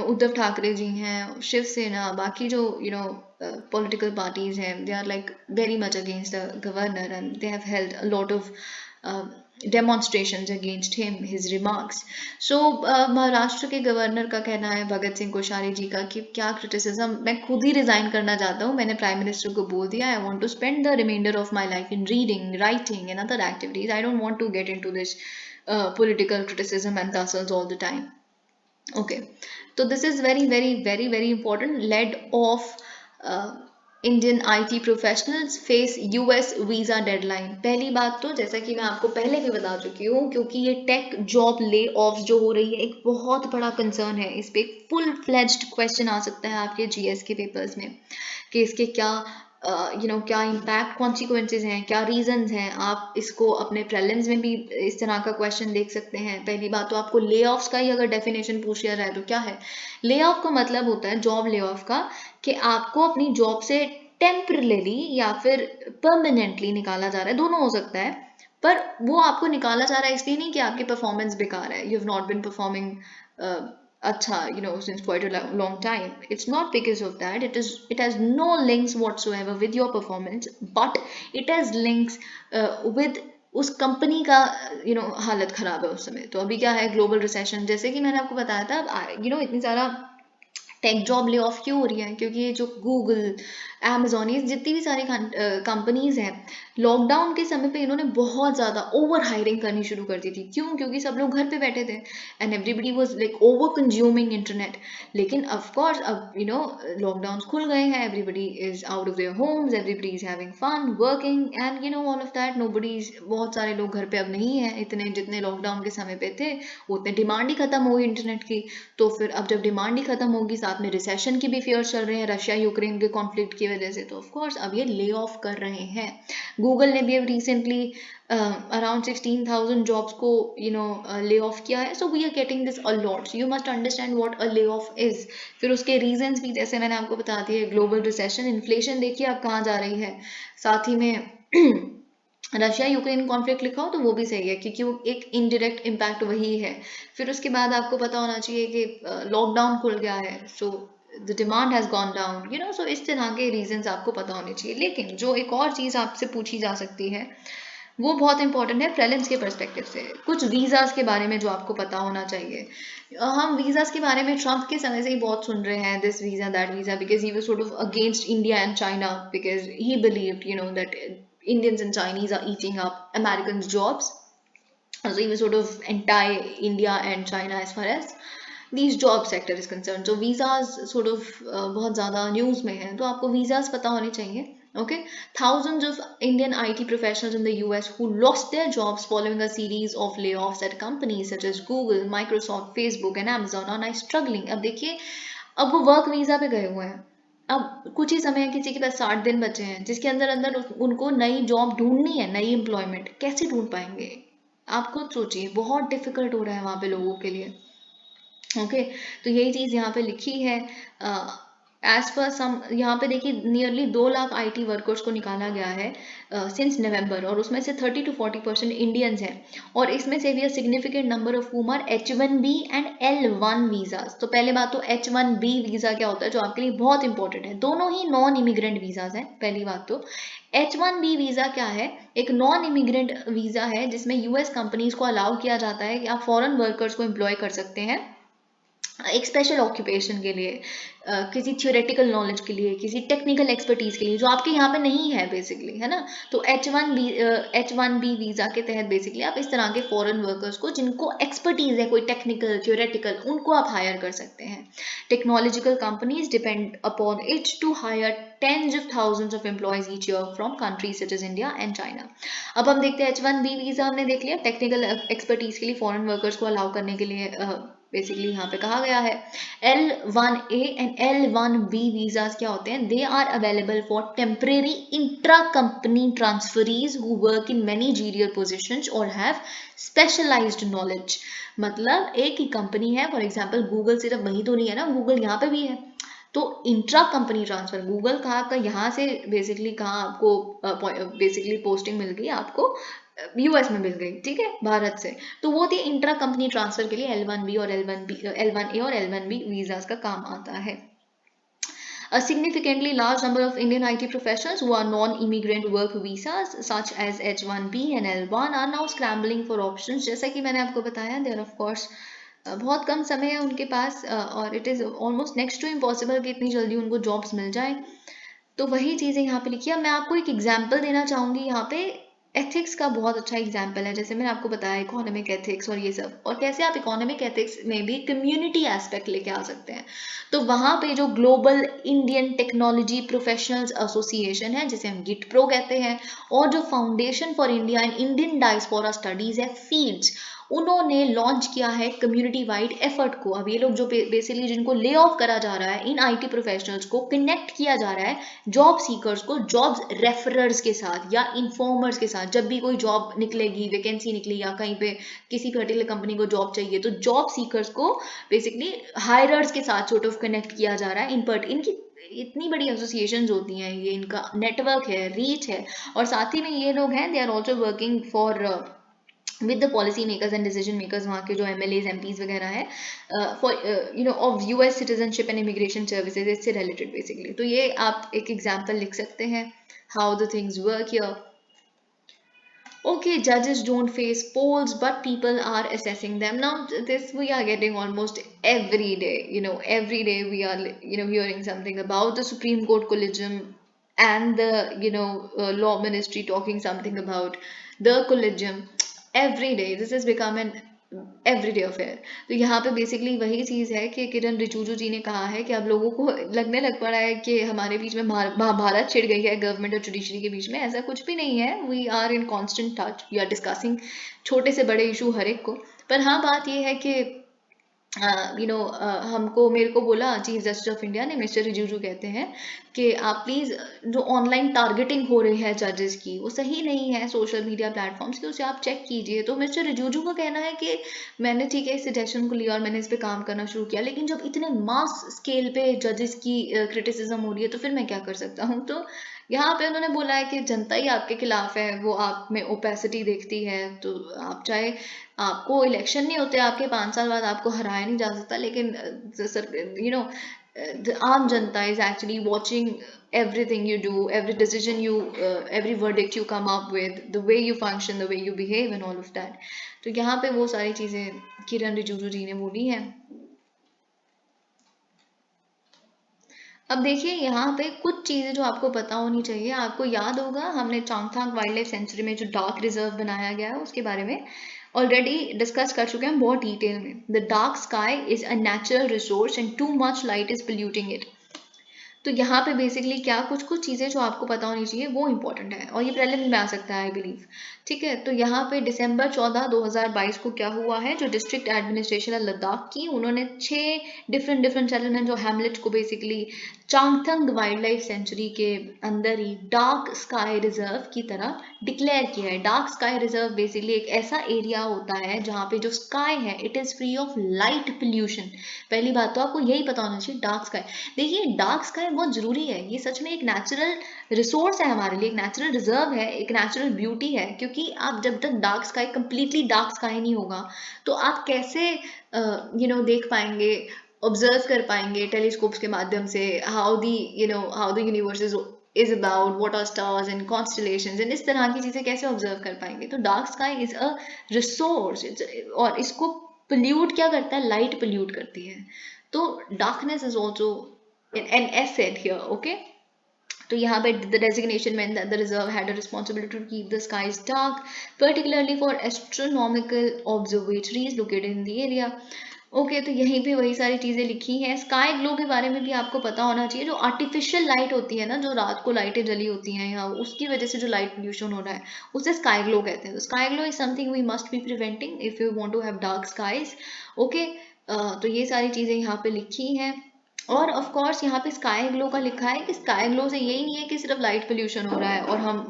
उद्धव ठाकरे जी हैं, शिवसेना, बाकी जो political parties हैं, they are like very much against the governor and they have held a lot of demonstrations against him, his remarks. So Maharashtra के governor का कहना है, भगत सिंह कोश्यारी जी का, कि क्या क्रिटिसिज्म, मैं खुद ही रिजाइन करना चाहता हूँ, मैंने प्राइम मिनिस्टर को बोल दिया, I want to spend the reminder of my life in reading, writing and other activities, I don't want to get into this political criticism and tussles all the time. Okay, so this is very very very very important. Led of Indian IT professionals face US visa deadline. पहली बात तो जैसा कि मैं आपको पहले भी बता चुकी हूँ, क्योंकि ये टेक जॉब ले ऑफ जो हो रही है एक बहुत बड़ा कंसर्न है। इस पे एक फुल फ्लेज्ड क्वेश्चन आ सकता है आपके जीएस के पेपर्स में कि इसके क्या क्या इम्पैक्ट कॉन्सिक्वेंसेज हैं, क्या रीजंस हैं। आप इसको अपने प्रीलिम्स में भी इस तरह का क्वेश्चन देख सकते हैं। पहली बात तो आपको ले ऑफ्स का ही अगर डेफिनेशन पूछ लिया जाए तो क्या है ले ऑफ का मतलब होता है, जॉब ले ऑफ का, कि आपको अपनी जॉब से टेम्परली या फिर परमानेंटली निकाला जा रहा है, दोनों हो सकता है। पर वो आपको निकाला जा रहा है इसलिए नहीं कि आपकी परफॉर्मेंस बेकार है, you have not been performing अच्छा since quite a long time. It's not because of that. It has no links whatsoever with your performance, but it has links with उस कंपनी का हालत खराब है उस समय। तो अभी क्या है, ग्लोबल रिसेशन, जैसे कि मैंने आपको बताया था, इतनी सारा टेक जॉब ले ऑफ क्यों हो रही है, क्योंकि ये जो गूगल, अमेजोन, ये जितनी भी सारी कंपनीज हैं, लॉकडाउन के समय पे इन्होंने बहुत ज़्यादा ओवर हायरिंग करनी शुरू कर दी थी। क्यों? क्योंकि सब लोग घर पे बैठे थे and everybody was like over consuming internet. लेकिन ऑफ कोर्स अब लॉकडाउन खुल गए हैं, everybody is out of their homes, everybody is having fun working and all of that. Nobody, बहुत सारे लोग घर पे अब नहीं है इतने जितने लॉकडाउन के समय पे थे। उतने डिमांड ही खत्म होगी इंटरनेट की। तो फिर अब जब डिमांड ही खत्म होगी, साथ में रिसेशन की भी फियर्स चल रहे हैं रशिया यूक्रेन के कॉन्फ्लिक्ट की वजह से, तो ऑफ कोर्स अब ये ले ऑफ कर रहे हैं। गूगल ने भी अब रिसेंटली अराउंड 16,000 जॉब्स को ले ऑफ किया है। So we are getting this a lot, so you must understand what a lay off is. फिर उसके रीजंस भी जैसे मैंने आपको बता दिए, ग्लोबल रिसेशन, इन्फ्लेशन देखिए अब कहाँ जा रही है, साथ ही में रशिया यूक्रेन कॉन्फ्लिक्ट लिखा हो तो वो भी सही है, क्योंकि वो एक इनडायरेक्ट इम्पैक्ट वही है। फिर उसके बाद आपको पता होना चाहिए कि लॉकडाउन खुल गया है, so the demand has gone down, so इस तरह के रीजंस आपको पता होने चाहिए। लेकिन जो एक और चीज़ आपसे पूछी जा सकती है वो बहुत इंपॉर्टेंट है प्रीलिम्स के पर्सपेक्टिव से, कुछ वीज़ाज के बारे में जो आपको पता होना चाहिए। हम वीज़ाज के बारे में ट्रंप के समय से ही बहुत सुन रहे हैं, this visa that visa, because he was sort of against India and China, because he believed that Indians and Chinese are eating up Americans' jobs. So he was sort of anti-India and China as far as these job sector is concerned. So visas sort of बहुत ज़्यादा news में है, तो आपको visas पता होने चाहिए. Okay, thousands of Indian IT professionals in the US who lost their jobs following a series of layoffs at companies such as Google, Microsoft, Facebook and Amazon are now struggling. अब देखिए, अब वो work visa पे गए हुए हैं, अब कुछ ही समय, किसी के पास 60 दिन बचे हैं, जिसके अंदर अंदर उनको नई जॉब ढूंढनी है, नई एम्प्लॉयमेंट कैसे ढूंढ पाएंगे? आप खुद सोचिए, बहुत डिफिकल्ट हो रहा है वहाँ पे लोगों के लिए। ओके, तो यही चीज़ यहाँ पे लिखी है। एज पर सम यहाँ पे देखिए नियरली 2 लाख IT वर्कर्स को निकाला गया है सिंस नवंबर, और उसमें से 30 to 40% इंडियंस हैं, और इसमें से भी a significant number of whom are H1B and L1 visas. तो पहले बात तो H1B वीजा क्या होता है, जो आपके लिए बहुत इंपॉर्टेंट है। दोनों ही नॉन इमिग्रेंट वीजाज हैं। पहली बात तो H1B वीजा क्या है, एक नॉन इमिग्रेंट वीजा है जिसमें US कंपनीज को अलाउ किया जाता है कि आप फॉरेन वर्कर्स को एम्प्लॉय कर सकते हैं एक स्पेशल ऑक्यूपेशन के लिए, किसी थियोरेटिकल नॉलेज के लिए, किसी टेक्निकल एक्सपर्टीज के लिए, जो आपके यहाँ पे नहीं है बेसिकली, है ना। तो H1B वीज़ा के तहत बेसिकली आप इस तरह के फॉरेन वर्कर्स को जिनको एक्सपर्टीज है कोई टेक्निकल थियोरेटिकल, उनको आप हायर कर सकते हैं। Technological companies depend upon it to hire tens of thousands of employees each year from countries such as India and China. अब हम देखते हैं H1B वीज़ा हमने देख लिया, टेक्निकल एक्सपर्टीज के लिए फॉरेन वर्कर्स को अलाउ करने के लिए बेसिकली यहाँ पे कहा गया है। L1A एंड L1B वीजाज क्या होते हैं, they are available for temporary intra company transferees who work in managerial positions और हैव स्पेशलाइज्ड नॉलेज। मतलब एक ही कंपनी है, फॉर एग्जांपल गूगल सिर्फ वही तो नहीं है ना, गूगल यहाँ पे भी है। तो इंट्रा कंपनी ट्रांसफर, गूगल कहाँ का यहाँ से बेसिकली कहाँ आपको बेसिकली पोस्टिंग मिल गई आपको, US में मिल गई, ठीक है, भारत से। तो वो थी इंट्रा कंपनी ट्रांसफर के लिए L1B और L1A और L1B वीजाज का काम आता है। A significantly large number of Indian IT professionals who are non-immigrant work visas such as H1B and L1 are now scrambling for options। जैसा कि मैंने आपको बताया, there of course बहुत कम समय है उनके पास, और it is almost next to impossible कि इतनी जल्दी उनको जॉब्स मिल जाए। तो वही चीज़ें यहाँ पे लिखी है। मैं आपको एक एग्जाम्पल देना चाहूँगी यहाँ पे, एथिक्स का बहुत अच्छा एग्जाम्पल है। जैसे मैंने आपको बताया इकोनॉमिक एथिक्स और ये सब, और कैसे आप इकोनॉमिक एथिक्स में भी कम्युनिटी एस्पेक्ट लेके आ सकते हैं। तो वहाँ पे जो global Indian technology professionals association है, जिसे हम गिटप्रो कहते हैं, और जो foundation for India and Indian diaspora studies है, फीड्स, उन्होंने लॉन्च किया है कम्युनिटी वाइड एफर्ट को। अब ये लोग जो बेसिकली जिनको ले ऑफ करा जा रहा है, इन IT प्रोफेशनल्स को कनेक्ट किया जा रहा है जॉब सीकर्स को जॉब्स रेफरर्स के साथ या इन्फॉर्मर्स के साथ। जब भी कोई जॉब निकलेगी, वैकेंसी निकली या कहीं पे किसी पर्टिकुलर कंपनी को जॉब चाहिए, तो जॉब सीकर्स को बेसिकली हायरर्स के साथ सॉर्ट ऑफ कनेक्ट किया जा रहा है। इनकी इतनी बड़ी एसोसिएशंस होती हैं, ये इनका नेटवर्क है, रीच है, और साथ ही में ये लोग हैं, they are also working for with the policy makers and decision makers, वहाँ के जो MLAs MPs वगैरह है, for of US citizenship and immigration services, इससे रिलेटेड बेसिकली। तो ये आप एक एग्जाम्पल लिख सकते हैं how the things work here. Okay, judges don't face polls, but people are assessing them. Now, this we are getting almost every day. Every day we are, hearing something about the Supreme Court collegium and the, law ministry talking something about the collegium. Every day, this has become an everyday affair. तो यहाँ पे basically वही चीज़ है कि किरण रिजिजू जी ने कहा है कि अब लोगों को लगने लग पड़ा है कि हमारे बीच में महाभारत छिड़ गई है गवर्नमेंट और जुडिशरी के बीच में। ऐसा कुछ भी नहीं है, we are in constant touch, we are discussing छोटे से बड़े इशू हर एक को। पर हाँ, बात ये है कि मेरे को बोला चीफ जस्टिस ऑफ इंडिया ने, मिस्टर रिजिजू कहते हैं कि आप प्लीज़, जो ऑनलाइन टारगेटिंग हो रही है जजेस की, वो सही नहीं है सोशल मीडिया प्लेटफॉर्म्स की, उसे आप चेक कीजिए। तो मिस्टर रिजिजू का कहना है कि मैंने ठीक है इस सजेशन को लिया और मैंने इस पर काम करना शुरू किया, लेकिन जब इतने मास स्केल पे जजेस की क्रिटिसिज्म हो रही है तो फिर मैं क्या कर सकता हूँ। तो यहाँ पे उन्होंने बोला है कि जनता ही आपके खिलाफ है, वो आप में ओपेसिटी देखती है। तो आप चाहे आपको इलेक्शन नहीं होते, आपके 5 साल बाद आपको हराया नहीं जा सकता, लेकिन the आम जनता is actually watching everything you do, every decision you, every verdict you come up with, the way you function, the way you behave and all of that. तो यहाँ पे वो सारी चीज़ें किरण रिजिजू जी ने बोली हैं। अब देखिए यहाँ पे कुछ चीज़ें जो आपको पता होनी चाहिए। आपको याद होगा हमने चांगथांग वाइल्ड लाइफ सेंचुरी में जो डार्क रिजर्व बनाया गया है उसके बारे में ऑलरेडी डिस्कस कर चुके हैं बहुत डिटेल में। The dark sky is a natural resource and too much light is polluting it. तो यहाँ पे बेसिकली क्या कुछ कुछ चीज़ें जो आपको पता होनी चाहिए वो इंपॉर्टेंट है, और ये प्रीलिम्स में आ सकता है आई बिलीव। ठीक है, तो यहाँ पे दिसंबर 14 2022 को क्या हुआ है, जो डिस्ट्रिक्ट एडमिनिस्ट्रेशन है लद्दाख की, उन्होंने 6 डिफरेंट सेटलमेंट और हैमलेट को basically Changthang wild life sanctuary के अंदर ही डार्क स्काई रिजर्व की तरह डिक्लेयर किया है। डार्क स्काई रिजर्व बेसिकली एक ऐसा एरिया होता है जहाँ पे जो स्काई है it is free of light pollution. पहली बात तो आपको यही पता होना चाहिए, डार्क स्काई। देखिए डार्क स्काई बहुत ज़रूरी है, ये सच में एक नेचुरल रिसोर्स है हमारे लिए, एक नेचुरल रिजर्व है, एक नेचुरल ब्यूटी है, क्योंकि आप जब तक dark sky completely dark sky नहीं होगा तो आप कैसे देख पाएंगे, ऑब्जर्व कर पाएंगे टेलीस्कोप्स के माध्यम से how the universe is about, what are stars and constellations, and इस तरह की चीज़ें कैसे ऑब्जर्व कर पाएंगे। तो dark sky is a resource, और इसको पोल्यूट क्या करता है, लाइट पोल्यूट करती है। तो darkness is also an asset here, okay. तो यहाँ पे the designation meant that the reserve had a responsibility to keep the skies dark, particularly for astronomical observatories located in the area. Okay, तो यहीं पे वही सारी चीज़ें लिखी हैं। स्काई ग्लो के बारे में भी आपको पता होना चाहिए, जो आर्टिफिशियल लाइट होती है ना, जो रात को लाइटें जली होती हैं या उसकी वजह से जो लाइट पोल्यूशन हो रहा है उसे स्काई ग्लो कहते हैं। तो sky glow is something we must be preventing if you want to have dark skies, okay. तो ये सारी चीज़ें यहाँ पे लिखी हैं। और ऑफ कोर्स यहाँ पे स्काई ग्लो का लिखा है कि स्काई ग्लो से यही नहीं है कि सिर्फ लाइट पोल्यूशन हो रहा है और हम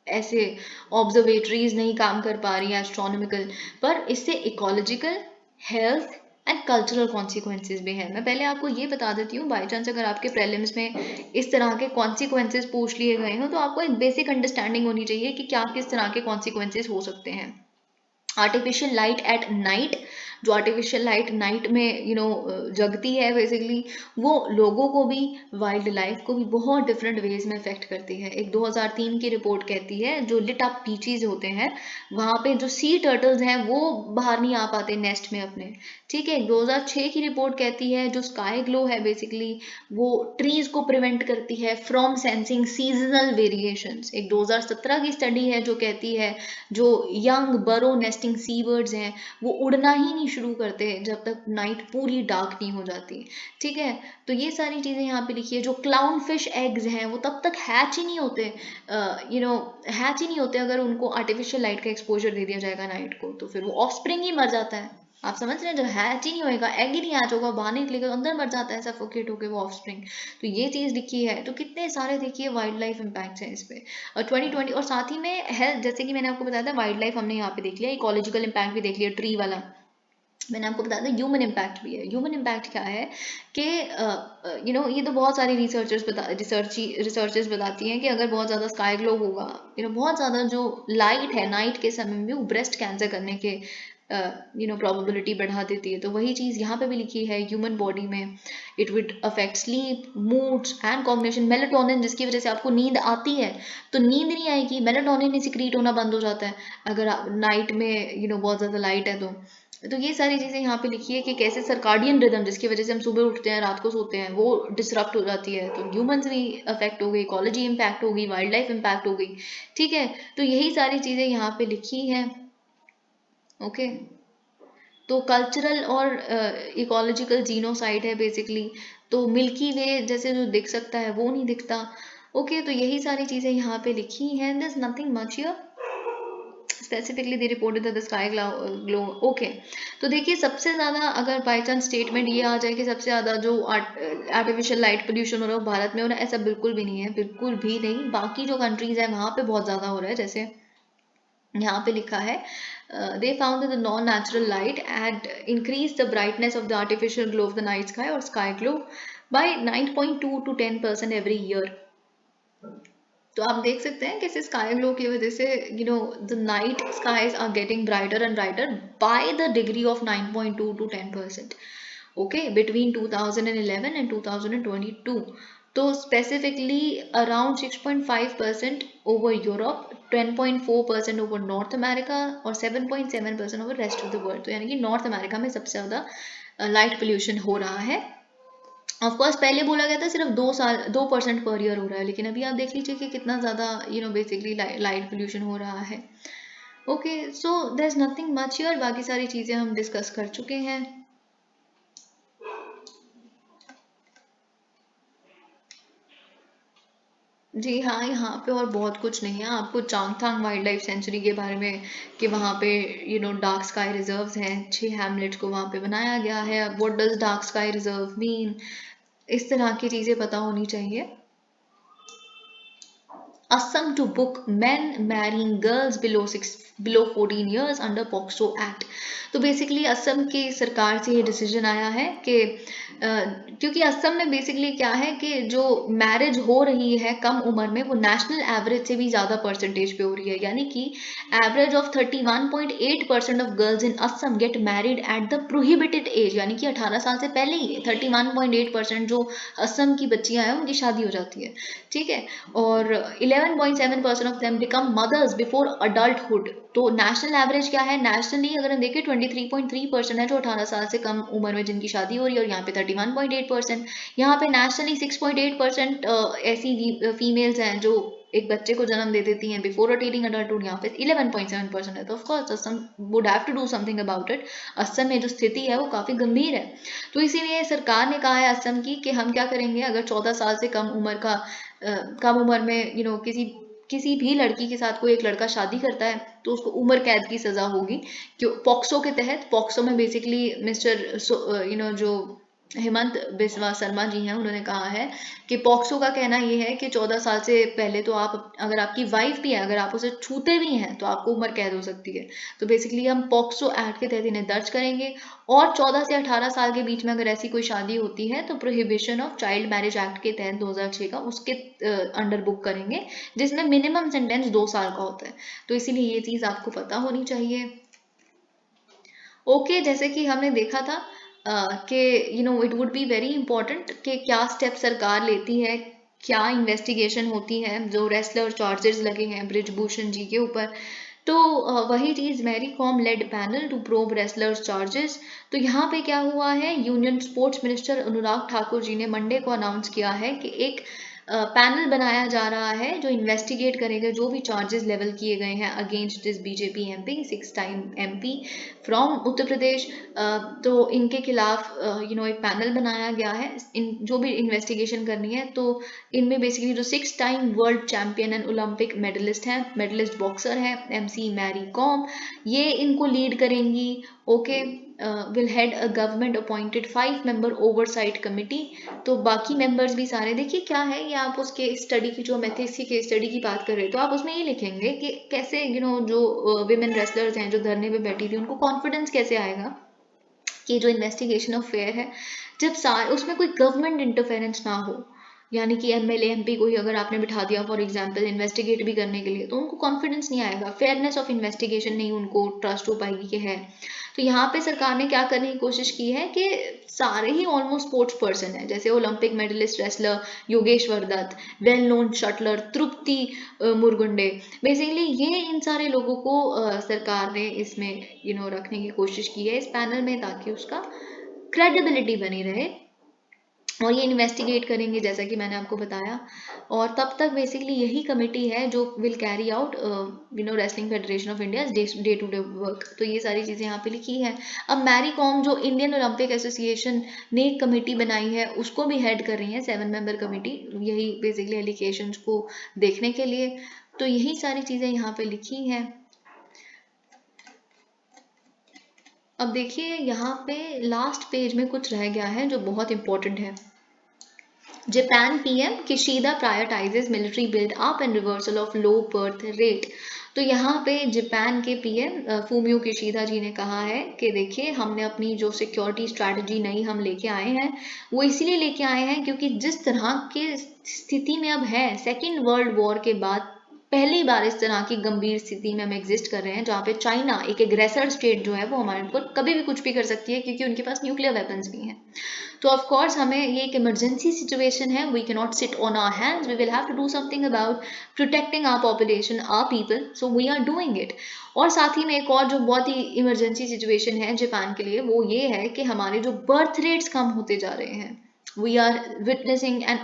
ऐसे ऑब्जर्वेटरीज नहीं काम कर पा रही हैं एस्ट्रोनॉमिकल, पर इससे ecological, health and cultural consequences भी हैं। मैं पहले आपको ये बता देती हूँ, बाई चांस अगर आपके प्रीलिम्स में इस तरह के कॉन्सिक्वेंसेज पूछ लिए गए हो तो आपको एक बेसिक अंडरस्टैंडिंग होनी चाहिए कि क्या किस तरह के कॉन्सिक्वेंसेज हो सकते हैं। आर्टिफिशियल लाइट एट नाइट, जो आर्टिफिशियल लाइट नाइट में जगती है बेसिकली, वो लोगों को भी वाइल्ड लाइफ को भी बहुत डिफरेंट वेज में अफेक्ट करती है। एक 2003 की रिपोर्ट कहती है जो लिट अप बीचेस होते हैं वहाँ पे जो सी टर्टल्स हैं वो बाहर नहीं आ पाते नेस्ट में अपने। ठीक है, 2006 की रिपोर्ट कहती है जो स्काई ग्लो है बेसिकली वो ट्रीज को प्रिवेंट करती है फ्रॉम सेंसिंग सीजनल वेरिएशंस। एक 2017 की स्टडी है जो कहती है जो यंग बरो नेस्टिंग सी बर्ड्स हैं वो उड़ना ही नहीं शुरू करते जब तक नाइट पूरी डार्क नहीं हो जाती। ठीक है, तो ये सारी चीज़ें यहाँ पे लिखी है। जो क्लाउन फिश एग्स हैं वो तब तक हैच ही नहीं होते, हैच ही नहीं होते अगर उनको आर्टिफिशियल लाइट का एक्सपोजर दे दिया जाएगा नाइट को, तो फिर वो ऑफस्प्रिंग ही मर जाता है। आप समझ रहे हैं, जब हैच ही नहीं होएगा, एग ही नहीं हैच होगा, बाहर निकलेगा अंदर मर जाता है सफोकेट होकर वो ऑफस्प्रिंग। तो ये चीज़ लिखी है। तो कितने सारे देखिए वाइल्ड लाइफ इम्पैक्ट्स हैं इस पे। और 2020 और साथ ही में हेल्थ, जैसे कि मैंने आपको बताया था वाइल्ड लाइफ हमने यहाँ पे देख लिया, इकोलॉजिकल इम्पैक्ट भी देख लिया ट्री वाला, मैंने आपको बताया था ह्यूमन इम्पैक्ट भी है। ह्यूमन इम्पैक्ट क्या है कि ये तो बहुत सारी रिसर्चर्स बताती हैं कि अगर बहुत ज़्यादा स्काई ग्लो होगा, बहुत ज़्यादा जो लाइट है नाइट के समय में वो ब्रेस्ट कैंसर करने के प्रोबेबिलिटी बढ़ा देती है। तो वही चीज़ यहाँ पे भी लिखी है, ह्यूमन बॉडी में it would affect sleep, moods and cognition. Melatonin जिसकी वजह से आपको नींद आती है, तो नींद नहीं आएगी, मेलाटोनिन ही सिक्रीट होना बंद हो जाता है अगर नाइट में बहुत ज़्यादा लाइट है तो ये सारी चीज़ें यहाँ पे लिखी है कि कैसे सर्काडियन रिदम जिसकी वजह से हम सुबह उठते हैं रात को सोते हैं वो डिसरप्ट हो जाती है। तो ह्यूमंस भी अफेक्ट हो गई, इकोलॉजी इम्पैक्ट होगी, वाइल्ड लाइफ इम्पैक्ट हो गई। ठीक है, तो यही सारी चीज़ें यहाँ पे लिखी हैं। ओके, तो कल्चरल और इकोलॉजिकल जीनोसाइड है बेसिकली। तो मिल्की वे जैसे जो दिख सकता है वो नहीं दिखता। ओके, तो यही सारी चीज़ें यहाँ पे लिखी हैं। There is nothing much here, specifically they reported that the sky glow. Okay, तो देखिए सबसे ज़्यादा अगर बाई चांस स्टेटमेंट ये आ जाए कि सबसे ज़्यादा जो आर्टिफिशियल लाइट पोल्यूशन हो रहा है वो भारत में हो रहा है, ऐसा बिल्कुल भी नहीं है, बिल्कुल भी नहीं। बाकी जो कंट्रीज़ है वहाँ पे बहुत ज़्यादा हो रहा है। जैसे यहाँ पे लिखा है they found that the non-natural light had increased the brightness of the artificial glow of the night sky or sky glow by 9.2 to 10% every year. तो आप देख सकते हैं कि स्काई ग्लो की वजह से the night skies are getting brighter and brighter by the degree of 9.2 to 10%, okay, between 2011 and 2022। तो specifically around 6.5% over Europe, 10.4% over North America और 7.7% over rest of the world. तो यानी कि नॉर्थ अमेरिका में सबसे ज़्यादा लाइट पोल्यूशन हो रहा है। ऑफ कोर्स पहले बोला गया था सिर्फ 2% पर ईयर हो रहा है, लेकिन अभी आप देख लीजिए कि कितना ज़्यादा बेसिकली लाइट पोल्यूशन हो रहा है। Okay, so there is nothing much here, बाकी सारी चीज़ें हम डिस्कस कर चुके हैं। जी हाँ, यहाँ पे और बहुत कुछ नहीं है। आपको चांगथांग वाइल्ड लाइफ सेंचुरी के बारे में, कि वहाँ पे डार्क स्काई रिजर्व्स हैं, 6 हैमलेट्स को वहाँ पे बनाया गया है। What does dark sky reserve mean, इस तरह की चीज़ें पता होनी चाहिए। Assam to book men marrying girls below 14 years under POCSO Act। तो बेसिकली असम की सरकार से ये डिसीजन आया है कि क्योंकि असम में बेसिकली क्या है कि जो मैरिज हो रही है कम उम्र में, वो नेशनल एवरेज से भी ज़्यादा परसेंटेज पे हो रही है। यानी कि average of 31.8% of girls in Assam get married at the prohibited age, यानी कि 18 साल से पहले ही 31.8% जो असम की बच्चियां हैं उनकी शादी हो जाती है। ठीक है। और 11.7% of them become mothers before adulthood. तो नेशनल एवरेज क्या है, नेशनली अगर हम देखें 23.3% है जो 18 साल से कम उम्र में जिनकी शादी हो रही है, और यहाँ पे 31.8%। यहाँ पे नेशनली 6.8% ऐसी फीमेल्स हैं जो एक बच्चे को जन्म दे देती हैं बिफोर अटेनिंग अडल्टहुड। यहाँ पे 11.7% है। तो of course Assam would have to do something about it. Assam में जो स्थिति है वो काफ़ी गंभीर है। तो इसीलिए सरकार ने कहा है असम की कि हम क्या करेंगे, अगर 14 साल से कम उम्र का कम उम्र में किसी भी लड़की के साथ कोई एक लड़का शादी करता है तो उसको उम्र कैद की सजा होगी। क्यों, पॉक्सो के तहत। पॉक्सो में बेसिकली मिस्टर जो हेमंत बिस्वा शर्मा जी हैं, उन्होंने कहा है कि पॉक्सो का कहना ये है कि 14 साल से पहले तो आप, अगर आपकी वाइफ भी है, अगर आप उसे छूते भी हैं तो आपको उम्र कैद हो सकती है। तो बेसिकली हम पॉक्सो एक्ट के तहत इन्हें दर्ज करेंगे। और 14 से 18 साल के बीच में अगर ऐसी कोई शादी होती है तो prohibition of child marriage act के तहत 2006 का, उसके अंडर बुक करेंगे, जिसमें मिनिमम सेंटेंस 2 साल का होता है। तो इसीलिए ये चीज़ आपको पता होनी चाहिए। ओके, जैसे कि हमने देखा था कि it would be very important कि क्या स्टेप सरकार लेती है, क्या इन्वेस्टिगेशन होती है। जो रेसलर चार्जेस लगे हैं ब्रिजभूषण जी के ऊपर, तो वही चीज़, Mary Kom led panel to probe wrestlers charges. तो यहाँ पे क्या हुआ है, union sports minister Anurag Thakur ji ने मंडे को अनाउंस किया है कि एक पैनल बनाया जा रहा है जो इन्वेस्टिगेट करेगा जो भी चार्जेस लेवल किए गए हैं against this BJP MP, 6 time MP from Uttar Pradesh. तो इनके खिलाफ एक पैनल बनाया गया है इन जो भी इन्वेस्टिगेशन करनी है। तो इनमें बेसिकली जो 6 time world champion and Olympic medallist boxer है एमसी मैरी कॉम, ये इनको लीड करेंगी। Okay, will head a government appointed 5 member oversight committee. तो बाकी मेंबर्स भी सारे, देखिए क्या है, ये आप उसके स्टडी की, जो मैथ्स की स्टडी की बात कर रहे हो, तो आप उसमें ये लिखेंगे कि कैसे जो विमेन रेसलर्स हैं जो धरने पे बैठी थी, उनको कॉन्फिडेंस कैसे आएगा कि जो इन्वेस्टिगेशन ऑफ फेयर है, जब उसमें कोई गवर्नमेंट इंटरफेरेंस ना हो। यानी कि एमएलए एमपी को ही अगर आपने बिठा दिया फॉर एग्जांपल इन्वेस्टिगेट भी करने के लिए, तो उनको कॉन्फिडेंस नहीं आएगा, फेयरनेस ऑफ इन्वेस्टिगेशन नहीं उनको ट्रस्ट हो पाएगी कि है। तो यहाँ पे सरकार ने क्या करने की कोशिश की है कि सारे ही ऑलमोस्ट स्पोर्ट्स पर्सन है, जैसे Olympic medallist wrestler Yogeshwar Dutt, well known shuttler Tripti Murgunde, basically ये इन सारे लोगों को सरकार ने इसमें रखने की कोशिश की है इस पैनल में, ताकि उसका क्रेडिबिलिटी बनी रहे। और ये इन्वेस्टिगेट करेंगे जैसा कि मैंने आपको बताया। और तब तक बेसिकली यही कमेटी है जो will carry out Wrestling Federation of India day to day work. तो ये सारी चीज़ें यहाँ पे लिखी है। अब मैरी कॉम जो इंडियन ओलंपिक एसोसिएशन ने एक कमेटी बनाई है उसको भी हेड कर रही है, 7 मेंबर कमेटी, यही बेसिकली एलिगेशंस को देखने के लिए। तो यही सारी चीज़ें यहाँ पे लिखी हैं। अब देखिए यहाँ पे लास्ट पेज में कुछ रह गया है जो बहुत इंपॉर्टेंट है। Japan PM Kishida prioritises military build up and reversal of low birth rate. तो यहाँ पे जापान के पीएम फूमियो किशिदा जी ने कहा है कि देखिए, हमने अपनी जो सिक्योरिटी स्ट्रैटेजी नई हम लेके आए हैं, वो इसीलिए लेके आए हैं क्योंकि जिस तरह के स्थिति में अब है, सेकेंड वर्ल्ड वॉर के बाद पहली बार इस तरह की गंभीर स्थिति में हम एग्जिस्ट कर रहे हैं, जहाँ पे चाइना एक एग्रेसर स्टेट जो है वो हमारे ऊपर कभी भी कुछ भी कर सकती है, क्योंकि उनके पास न्यूक्लियर वेपन्स भी हैं। तो ऑफ कोर्स हमें ये एक इमरजेंसी सिचुएशन है, we can not sit on our hands, we will have to do something about protecting our population, our people, so we are doing it. और साथ ही में एक और जो बहुत ही इमरजेंसी सिचुएशन है जापान के लिए, वो ये है कि हमारे जो बर्थ रेट्स कम होते जा रहे हैं, we are witnessing an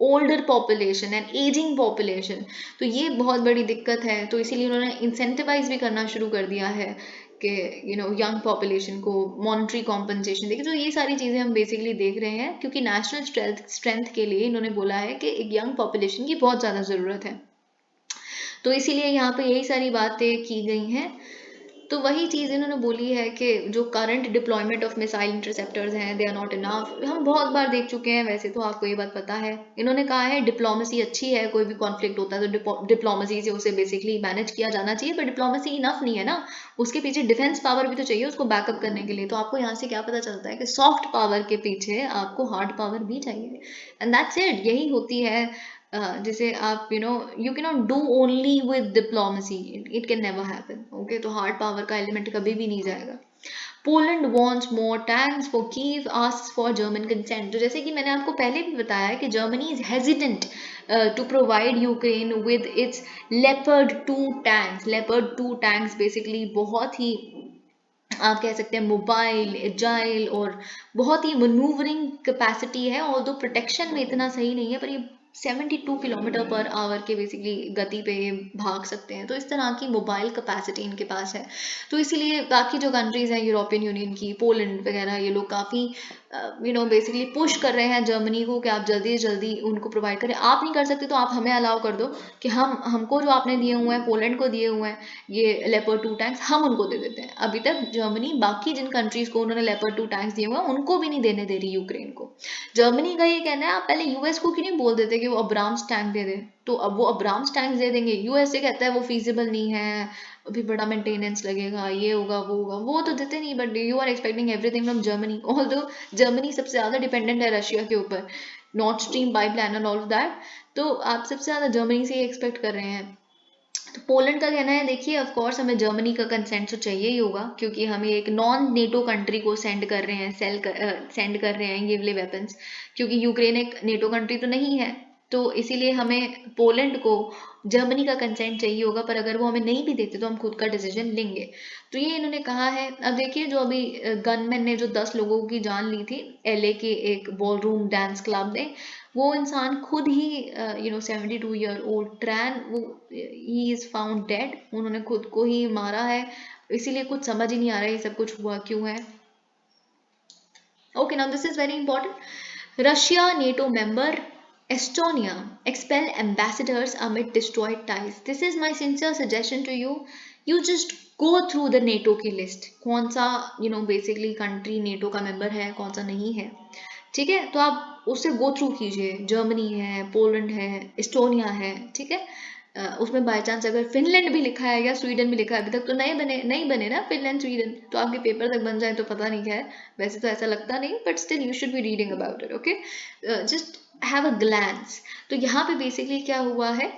older population and ageing population. तो ये बहुत बड़ी दिक्कत है। तो इसीलिए उन्होंने इंसेंटिवाइज भी करना शुरू कर दिया है कि यंग पॉपुलेशन को मॉनेटरी कॉम्पनसेशन देगी। तो ये सारी चीज़ें हम बेसिकली देख रहे हैं, क्योंकि नेशनल स्ट्रेंथ के लिए इन्होंने बोला है कि एक यंग पॉपुलेशन की बहुत ज़्यादा ज़रूरत है। तो इसीलिए यहाँ पे यही सारी बातें की गई हैं। तो वही चीज़ इन्होंने बोली है कि जो current deployment of missile interceptors हैं, दे आर नॉट इनफ। हम बहुत बार देख चुके हैं, वैसे तो आपको ये बात पता है। इन्होंने कहा है डिप्लोमेसी अच्छी है, कोई भी कॉन्फ्लिक्ट होता है तो डिप्लोमेसी से उसे बेसिकली मैनेज किया जाना चाहिए, पर डिप्लोमेसी इनफ नहीं है ना, उसके पीछे डिफेंस पावर भी तो चाहिए उसको बैकअप करने के लिए। तो आपको यहाँ से क्या पता चलता है कि सॉफ्ट पावर के पीछे आपको हार्ड पावर भी चाहिए, एंड दैट्स इट। यही होती है जिसे आप you can not do only with diplomacy, it can never happen. Okay, तो हार्ड पावर का एलिमेंट कभी भी नहीं जाएगा। Poland wants more tanks for Kiev, asks for German consent। तो जैसे कि मैंने आपको पहले भी बताया कि Germany is hesitant to provide Ukraine with its Leopard 2 tanks. Leopard 2 tanks basically बहुत ही आप कह सकते हैं मोबाइल, एजाइल और बहुत ही मनूवरिंग कैपेसिटी है। और दो प्रोटेक्शन में इतना सही नहीं है, पर ये 72 किलोमीटर पर आवर के बेसिकली गति पे ये भाग सकते हैं। तो इस तरह की मोबाइल कैपेसिटी इनके पास है। तो इसीलिए बाकी जो कंट्रीज हैं यूरोपियन यूनियन की, पोलैंड वगैरह, ये लोग काफ़ी बेसिकली पुश कर रहे हैं जर्मनी को कि आप जल्दी से जल्दी उनको प्रोवाइड करें। आप नहीं कर सकते तो आप हमें अलाउ कर दो कि हमको जो आपने दिए हुए हैं, पोलैंड को दिए हुए हैं ये लेपर्ड 2 टैंक्स, हम उनको दे देते हैं। अभी तक जर्मनी बाकी जिन कंट्रीज को उन्होंने लेपर्ड 2 टैंक्स दिए हुए हैं उनको भी नहीं देने दे रही यूक्रेन को। जर्मनी का ये कहना है आप पहले यूएस को क्यों नहीं बोल देते कि वो अब्राम्स टैंक दे दे। तो अब वो अब्राम्स टैंक्स दे देंगे, यूएस से कहता है वो फीजिबल नहीं है, अभी बड़ा मेंटेनेंस लगेगा, ये होगा वो होगा, वो तो देते नहीं। But you are expecting everything from Germany, although Germany सबसे ज़्यादा डिपेंडेंट है रशिया के ऊपर, North Stream pipeline and all of that. तो आप सबसे ज़्यादा जर्मनी से ही एक्सपेक्ट कर रहे हैं। तो पोलैंड का कहना है देखिए ऑफ कोर्स हमें जर्मनी का कंसेंट तो चाहिए ही होगा, क्योंकि हमें एक नॉन नेटो कंट्री को सेंड कर रहे हैं सेंड कर रहे हैं ये वाले वेपन्स, क्योंकि यूक्रेन एक नेटो कंट्री तो नहीं है। तो इसीलिए हमें पोलैंड को जर्मनी का कंसेंट चाहिए होगा, पर अगर वो हमें नहीं भी देते तो हम खुद का डिसीजन लेंगे। तो ये इन्होंने कहा है। अब देखिए जो अभी गनमैन ने जो 10 लोगों की जान ली थी एलए के एक बॉलरूम डांस क्लब ने, वो इंसान खुद ही 72-year-old ट्रैन, वो ही इज फाउंड डेड, उन्होंने खुद को ही मारा है। इसीलिए कुछ समझ ही नहीं आ रहा है ये सब कुछ हुआ क्यों है। Okay, now this is very important. Russia NATO member Estonia expel ambassadors amid destroyed ties. This is my sincere suggestion to you. You just go through the NATO की लिस्ट, कौन सा बेसिकली कंट्री नेटो का member है, कौन सा नहीं है, ठीक है। तो आप उससे गो थ्रू कीजिए। जर्मनी है, पोलैंड है, एस्टोनिया है, ठीक है। उसमें बाय चांस अगर फिनलैंड भी लिखा है या स्वीडन भी लिखा है, अभी तक तो नहीं बने ना फिनलैंड स्वीडन, तो आपके पेपर तक बन जाए तो पता नहीं क्या है। वैसे तो ऐसा लगता नहीं, but still you should be reading about it. Okay, just have a glance. तो यहाँ पे बेसिकली क्या हुआ है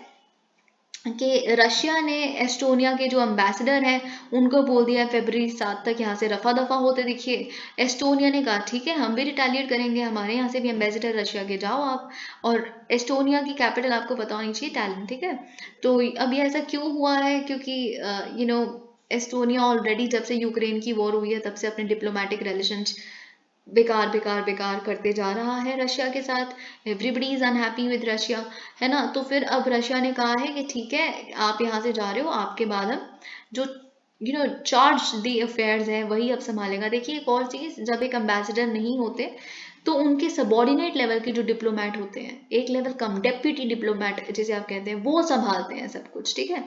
कि रशिया ने एस्टोनिया के जो एम्बेसडर हैं उनको बोल दिया फरवरी 7 तक यहाँ से रफा दफा होते दिखिए। एस्टोनिया ने कहा ठीक है हम भी रिटेलिएट करेंगे, हमारे यहाँ से भी एम्बेसडर रशिया के जाओ आप। और एस्टोनिया की कैपिटल आपको पता होनी चाहिए टैलिन, ठीक है। तो अब ये ऐसा क्यों हुआ है, क्योंकि एस्टोनिया ऑलरेडी जब से यूक्रेन की वॉर हुई है तब से अपने डिप्लोमेटिक रिलेशंस बेकार बेकार बेकार करते जा रहा है रशिया के साथ। Everybody is unhappy with Russia, है ना। तो फिर अब रशिया ने कहा है कि ठीक है आप यहाँ से जा रहे हो, आपके बाद हम जो चार्ज द अफेयर्स है वही अब संभालेगा। देखिए एक और चीज, जब एक एम्बेसडर नहीं होते तो उनके सबॉर्डिनेट लेवल के जो डिप्लोमेट होते हैं, एक लेवल कम डेप्यूटी डिप्लोमेट जिसे आप कहते हैं, वो संभालते हैं सब कुछ, ठीक है।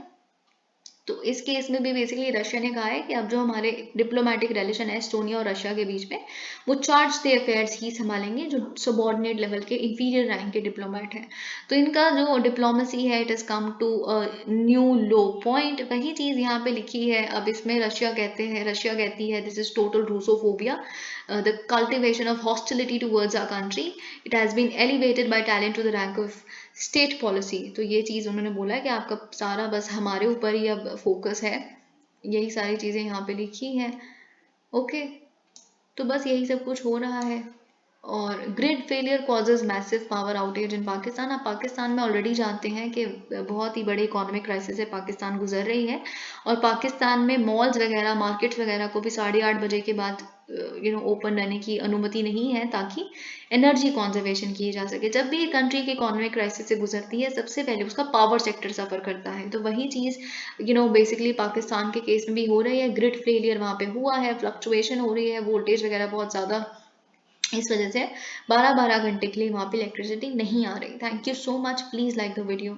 तो इस केस में भी बेसिकली रशिया ने कहा है कि अब जो हमारे डिप्लोमेटिक रिलेशन है एस्टोनिया और रशिया के बीच में, वो चार्ज द अफेयर्स ही संभालेंगे जो सबॉर्डिनेट लेवल के इंफीरियर रैंक के डिप्लोमेट हैं। तो इनका जो डिप्लोमेसी है it is come to a new low point. वही चीज यहाँ पे लिखी है। अब इसमें रशिया कहती है this is total Russophobia, the cultivation of hostility towards our country, it has been elevated by talent to the rank of state policy. तो ये चीज़ उन्होंने बोला है कि आपका सारा बस हमारे ऊपर ही अब फोकस है। यही सारी चीज़ें यहाँ पे लिखी हैं। ओके, तो बस यही सब कुछ हो रहा है। और grid failure causes massive power outage in Pakistan. आप पाकिस्तान में ऑलरेडी जानते हैं कि बहुत ही बड़े इकोनॉमिक क्राइसिस है पाकिस्तान गुजर रही है, और पाकिस्तान में मॉल्स वगैरह, मार्केट्स वगैरह को भी 8:30 बजे के बाद ओपन रहने की अनुमति नहीं है, ताकि एनर्जी कॉन्जर्वेशन की जा सके। जब भी एक कंट्री की इकोनॉमिक क्राइसिस से गुजरती है, सबसे पहले उसका पावर सेक्टर सफ़र करता है। तो वही चीज़ बेसिकली पाकिस्तान के केस में भी हो रही है। ग्रिड फेलियर वहाँ पे हुआ है, फ्लक्चुएशन हो रही है, वोल्टेज वगैरह बहुत ज़्यादा, इस वजह से 12-12 घंटे के लिए वहाँ पे इलेक्ट्रिसिटी नहीं आ रही। Thank you so much, please like the video.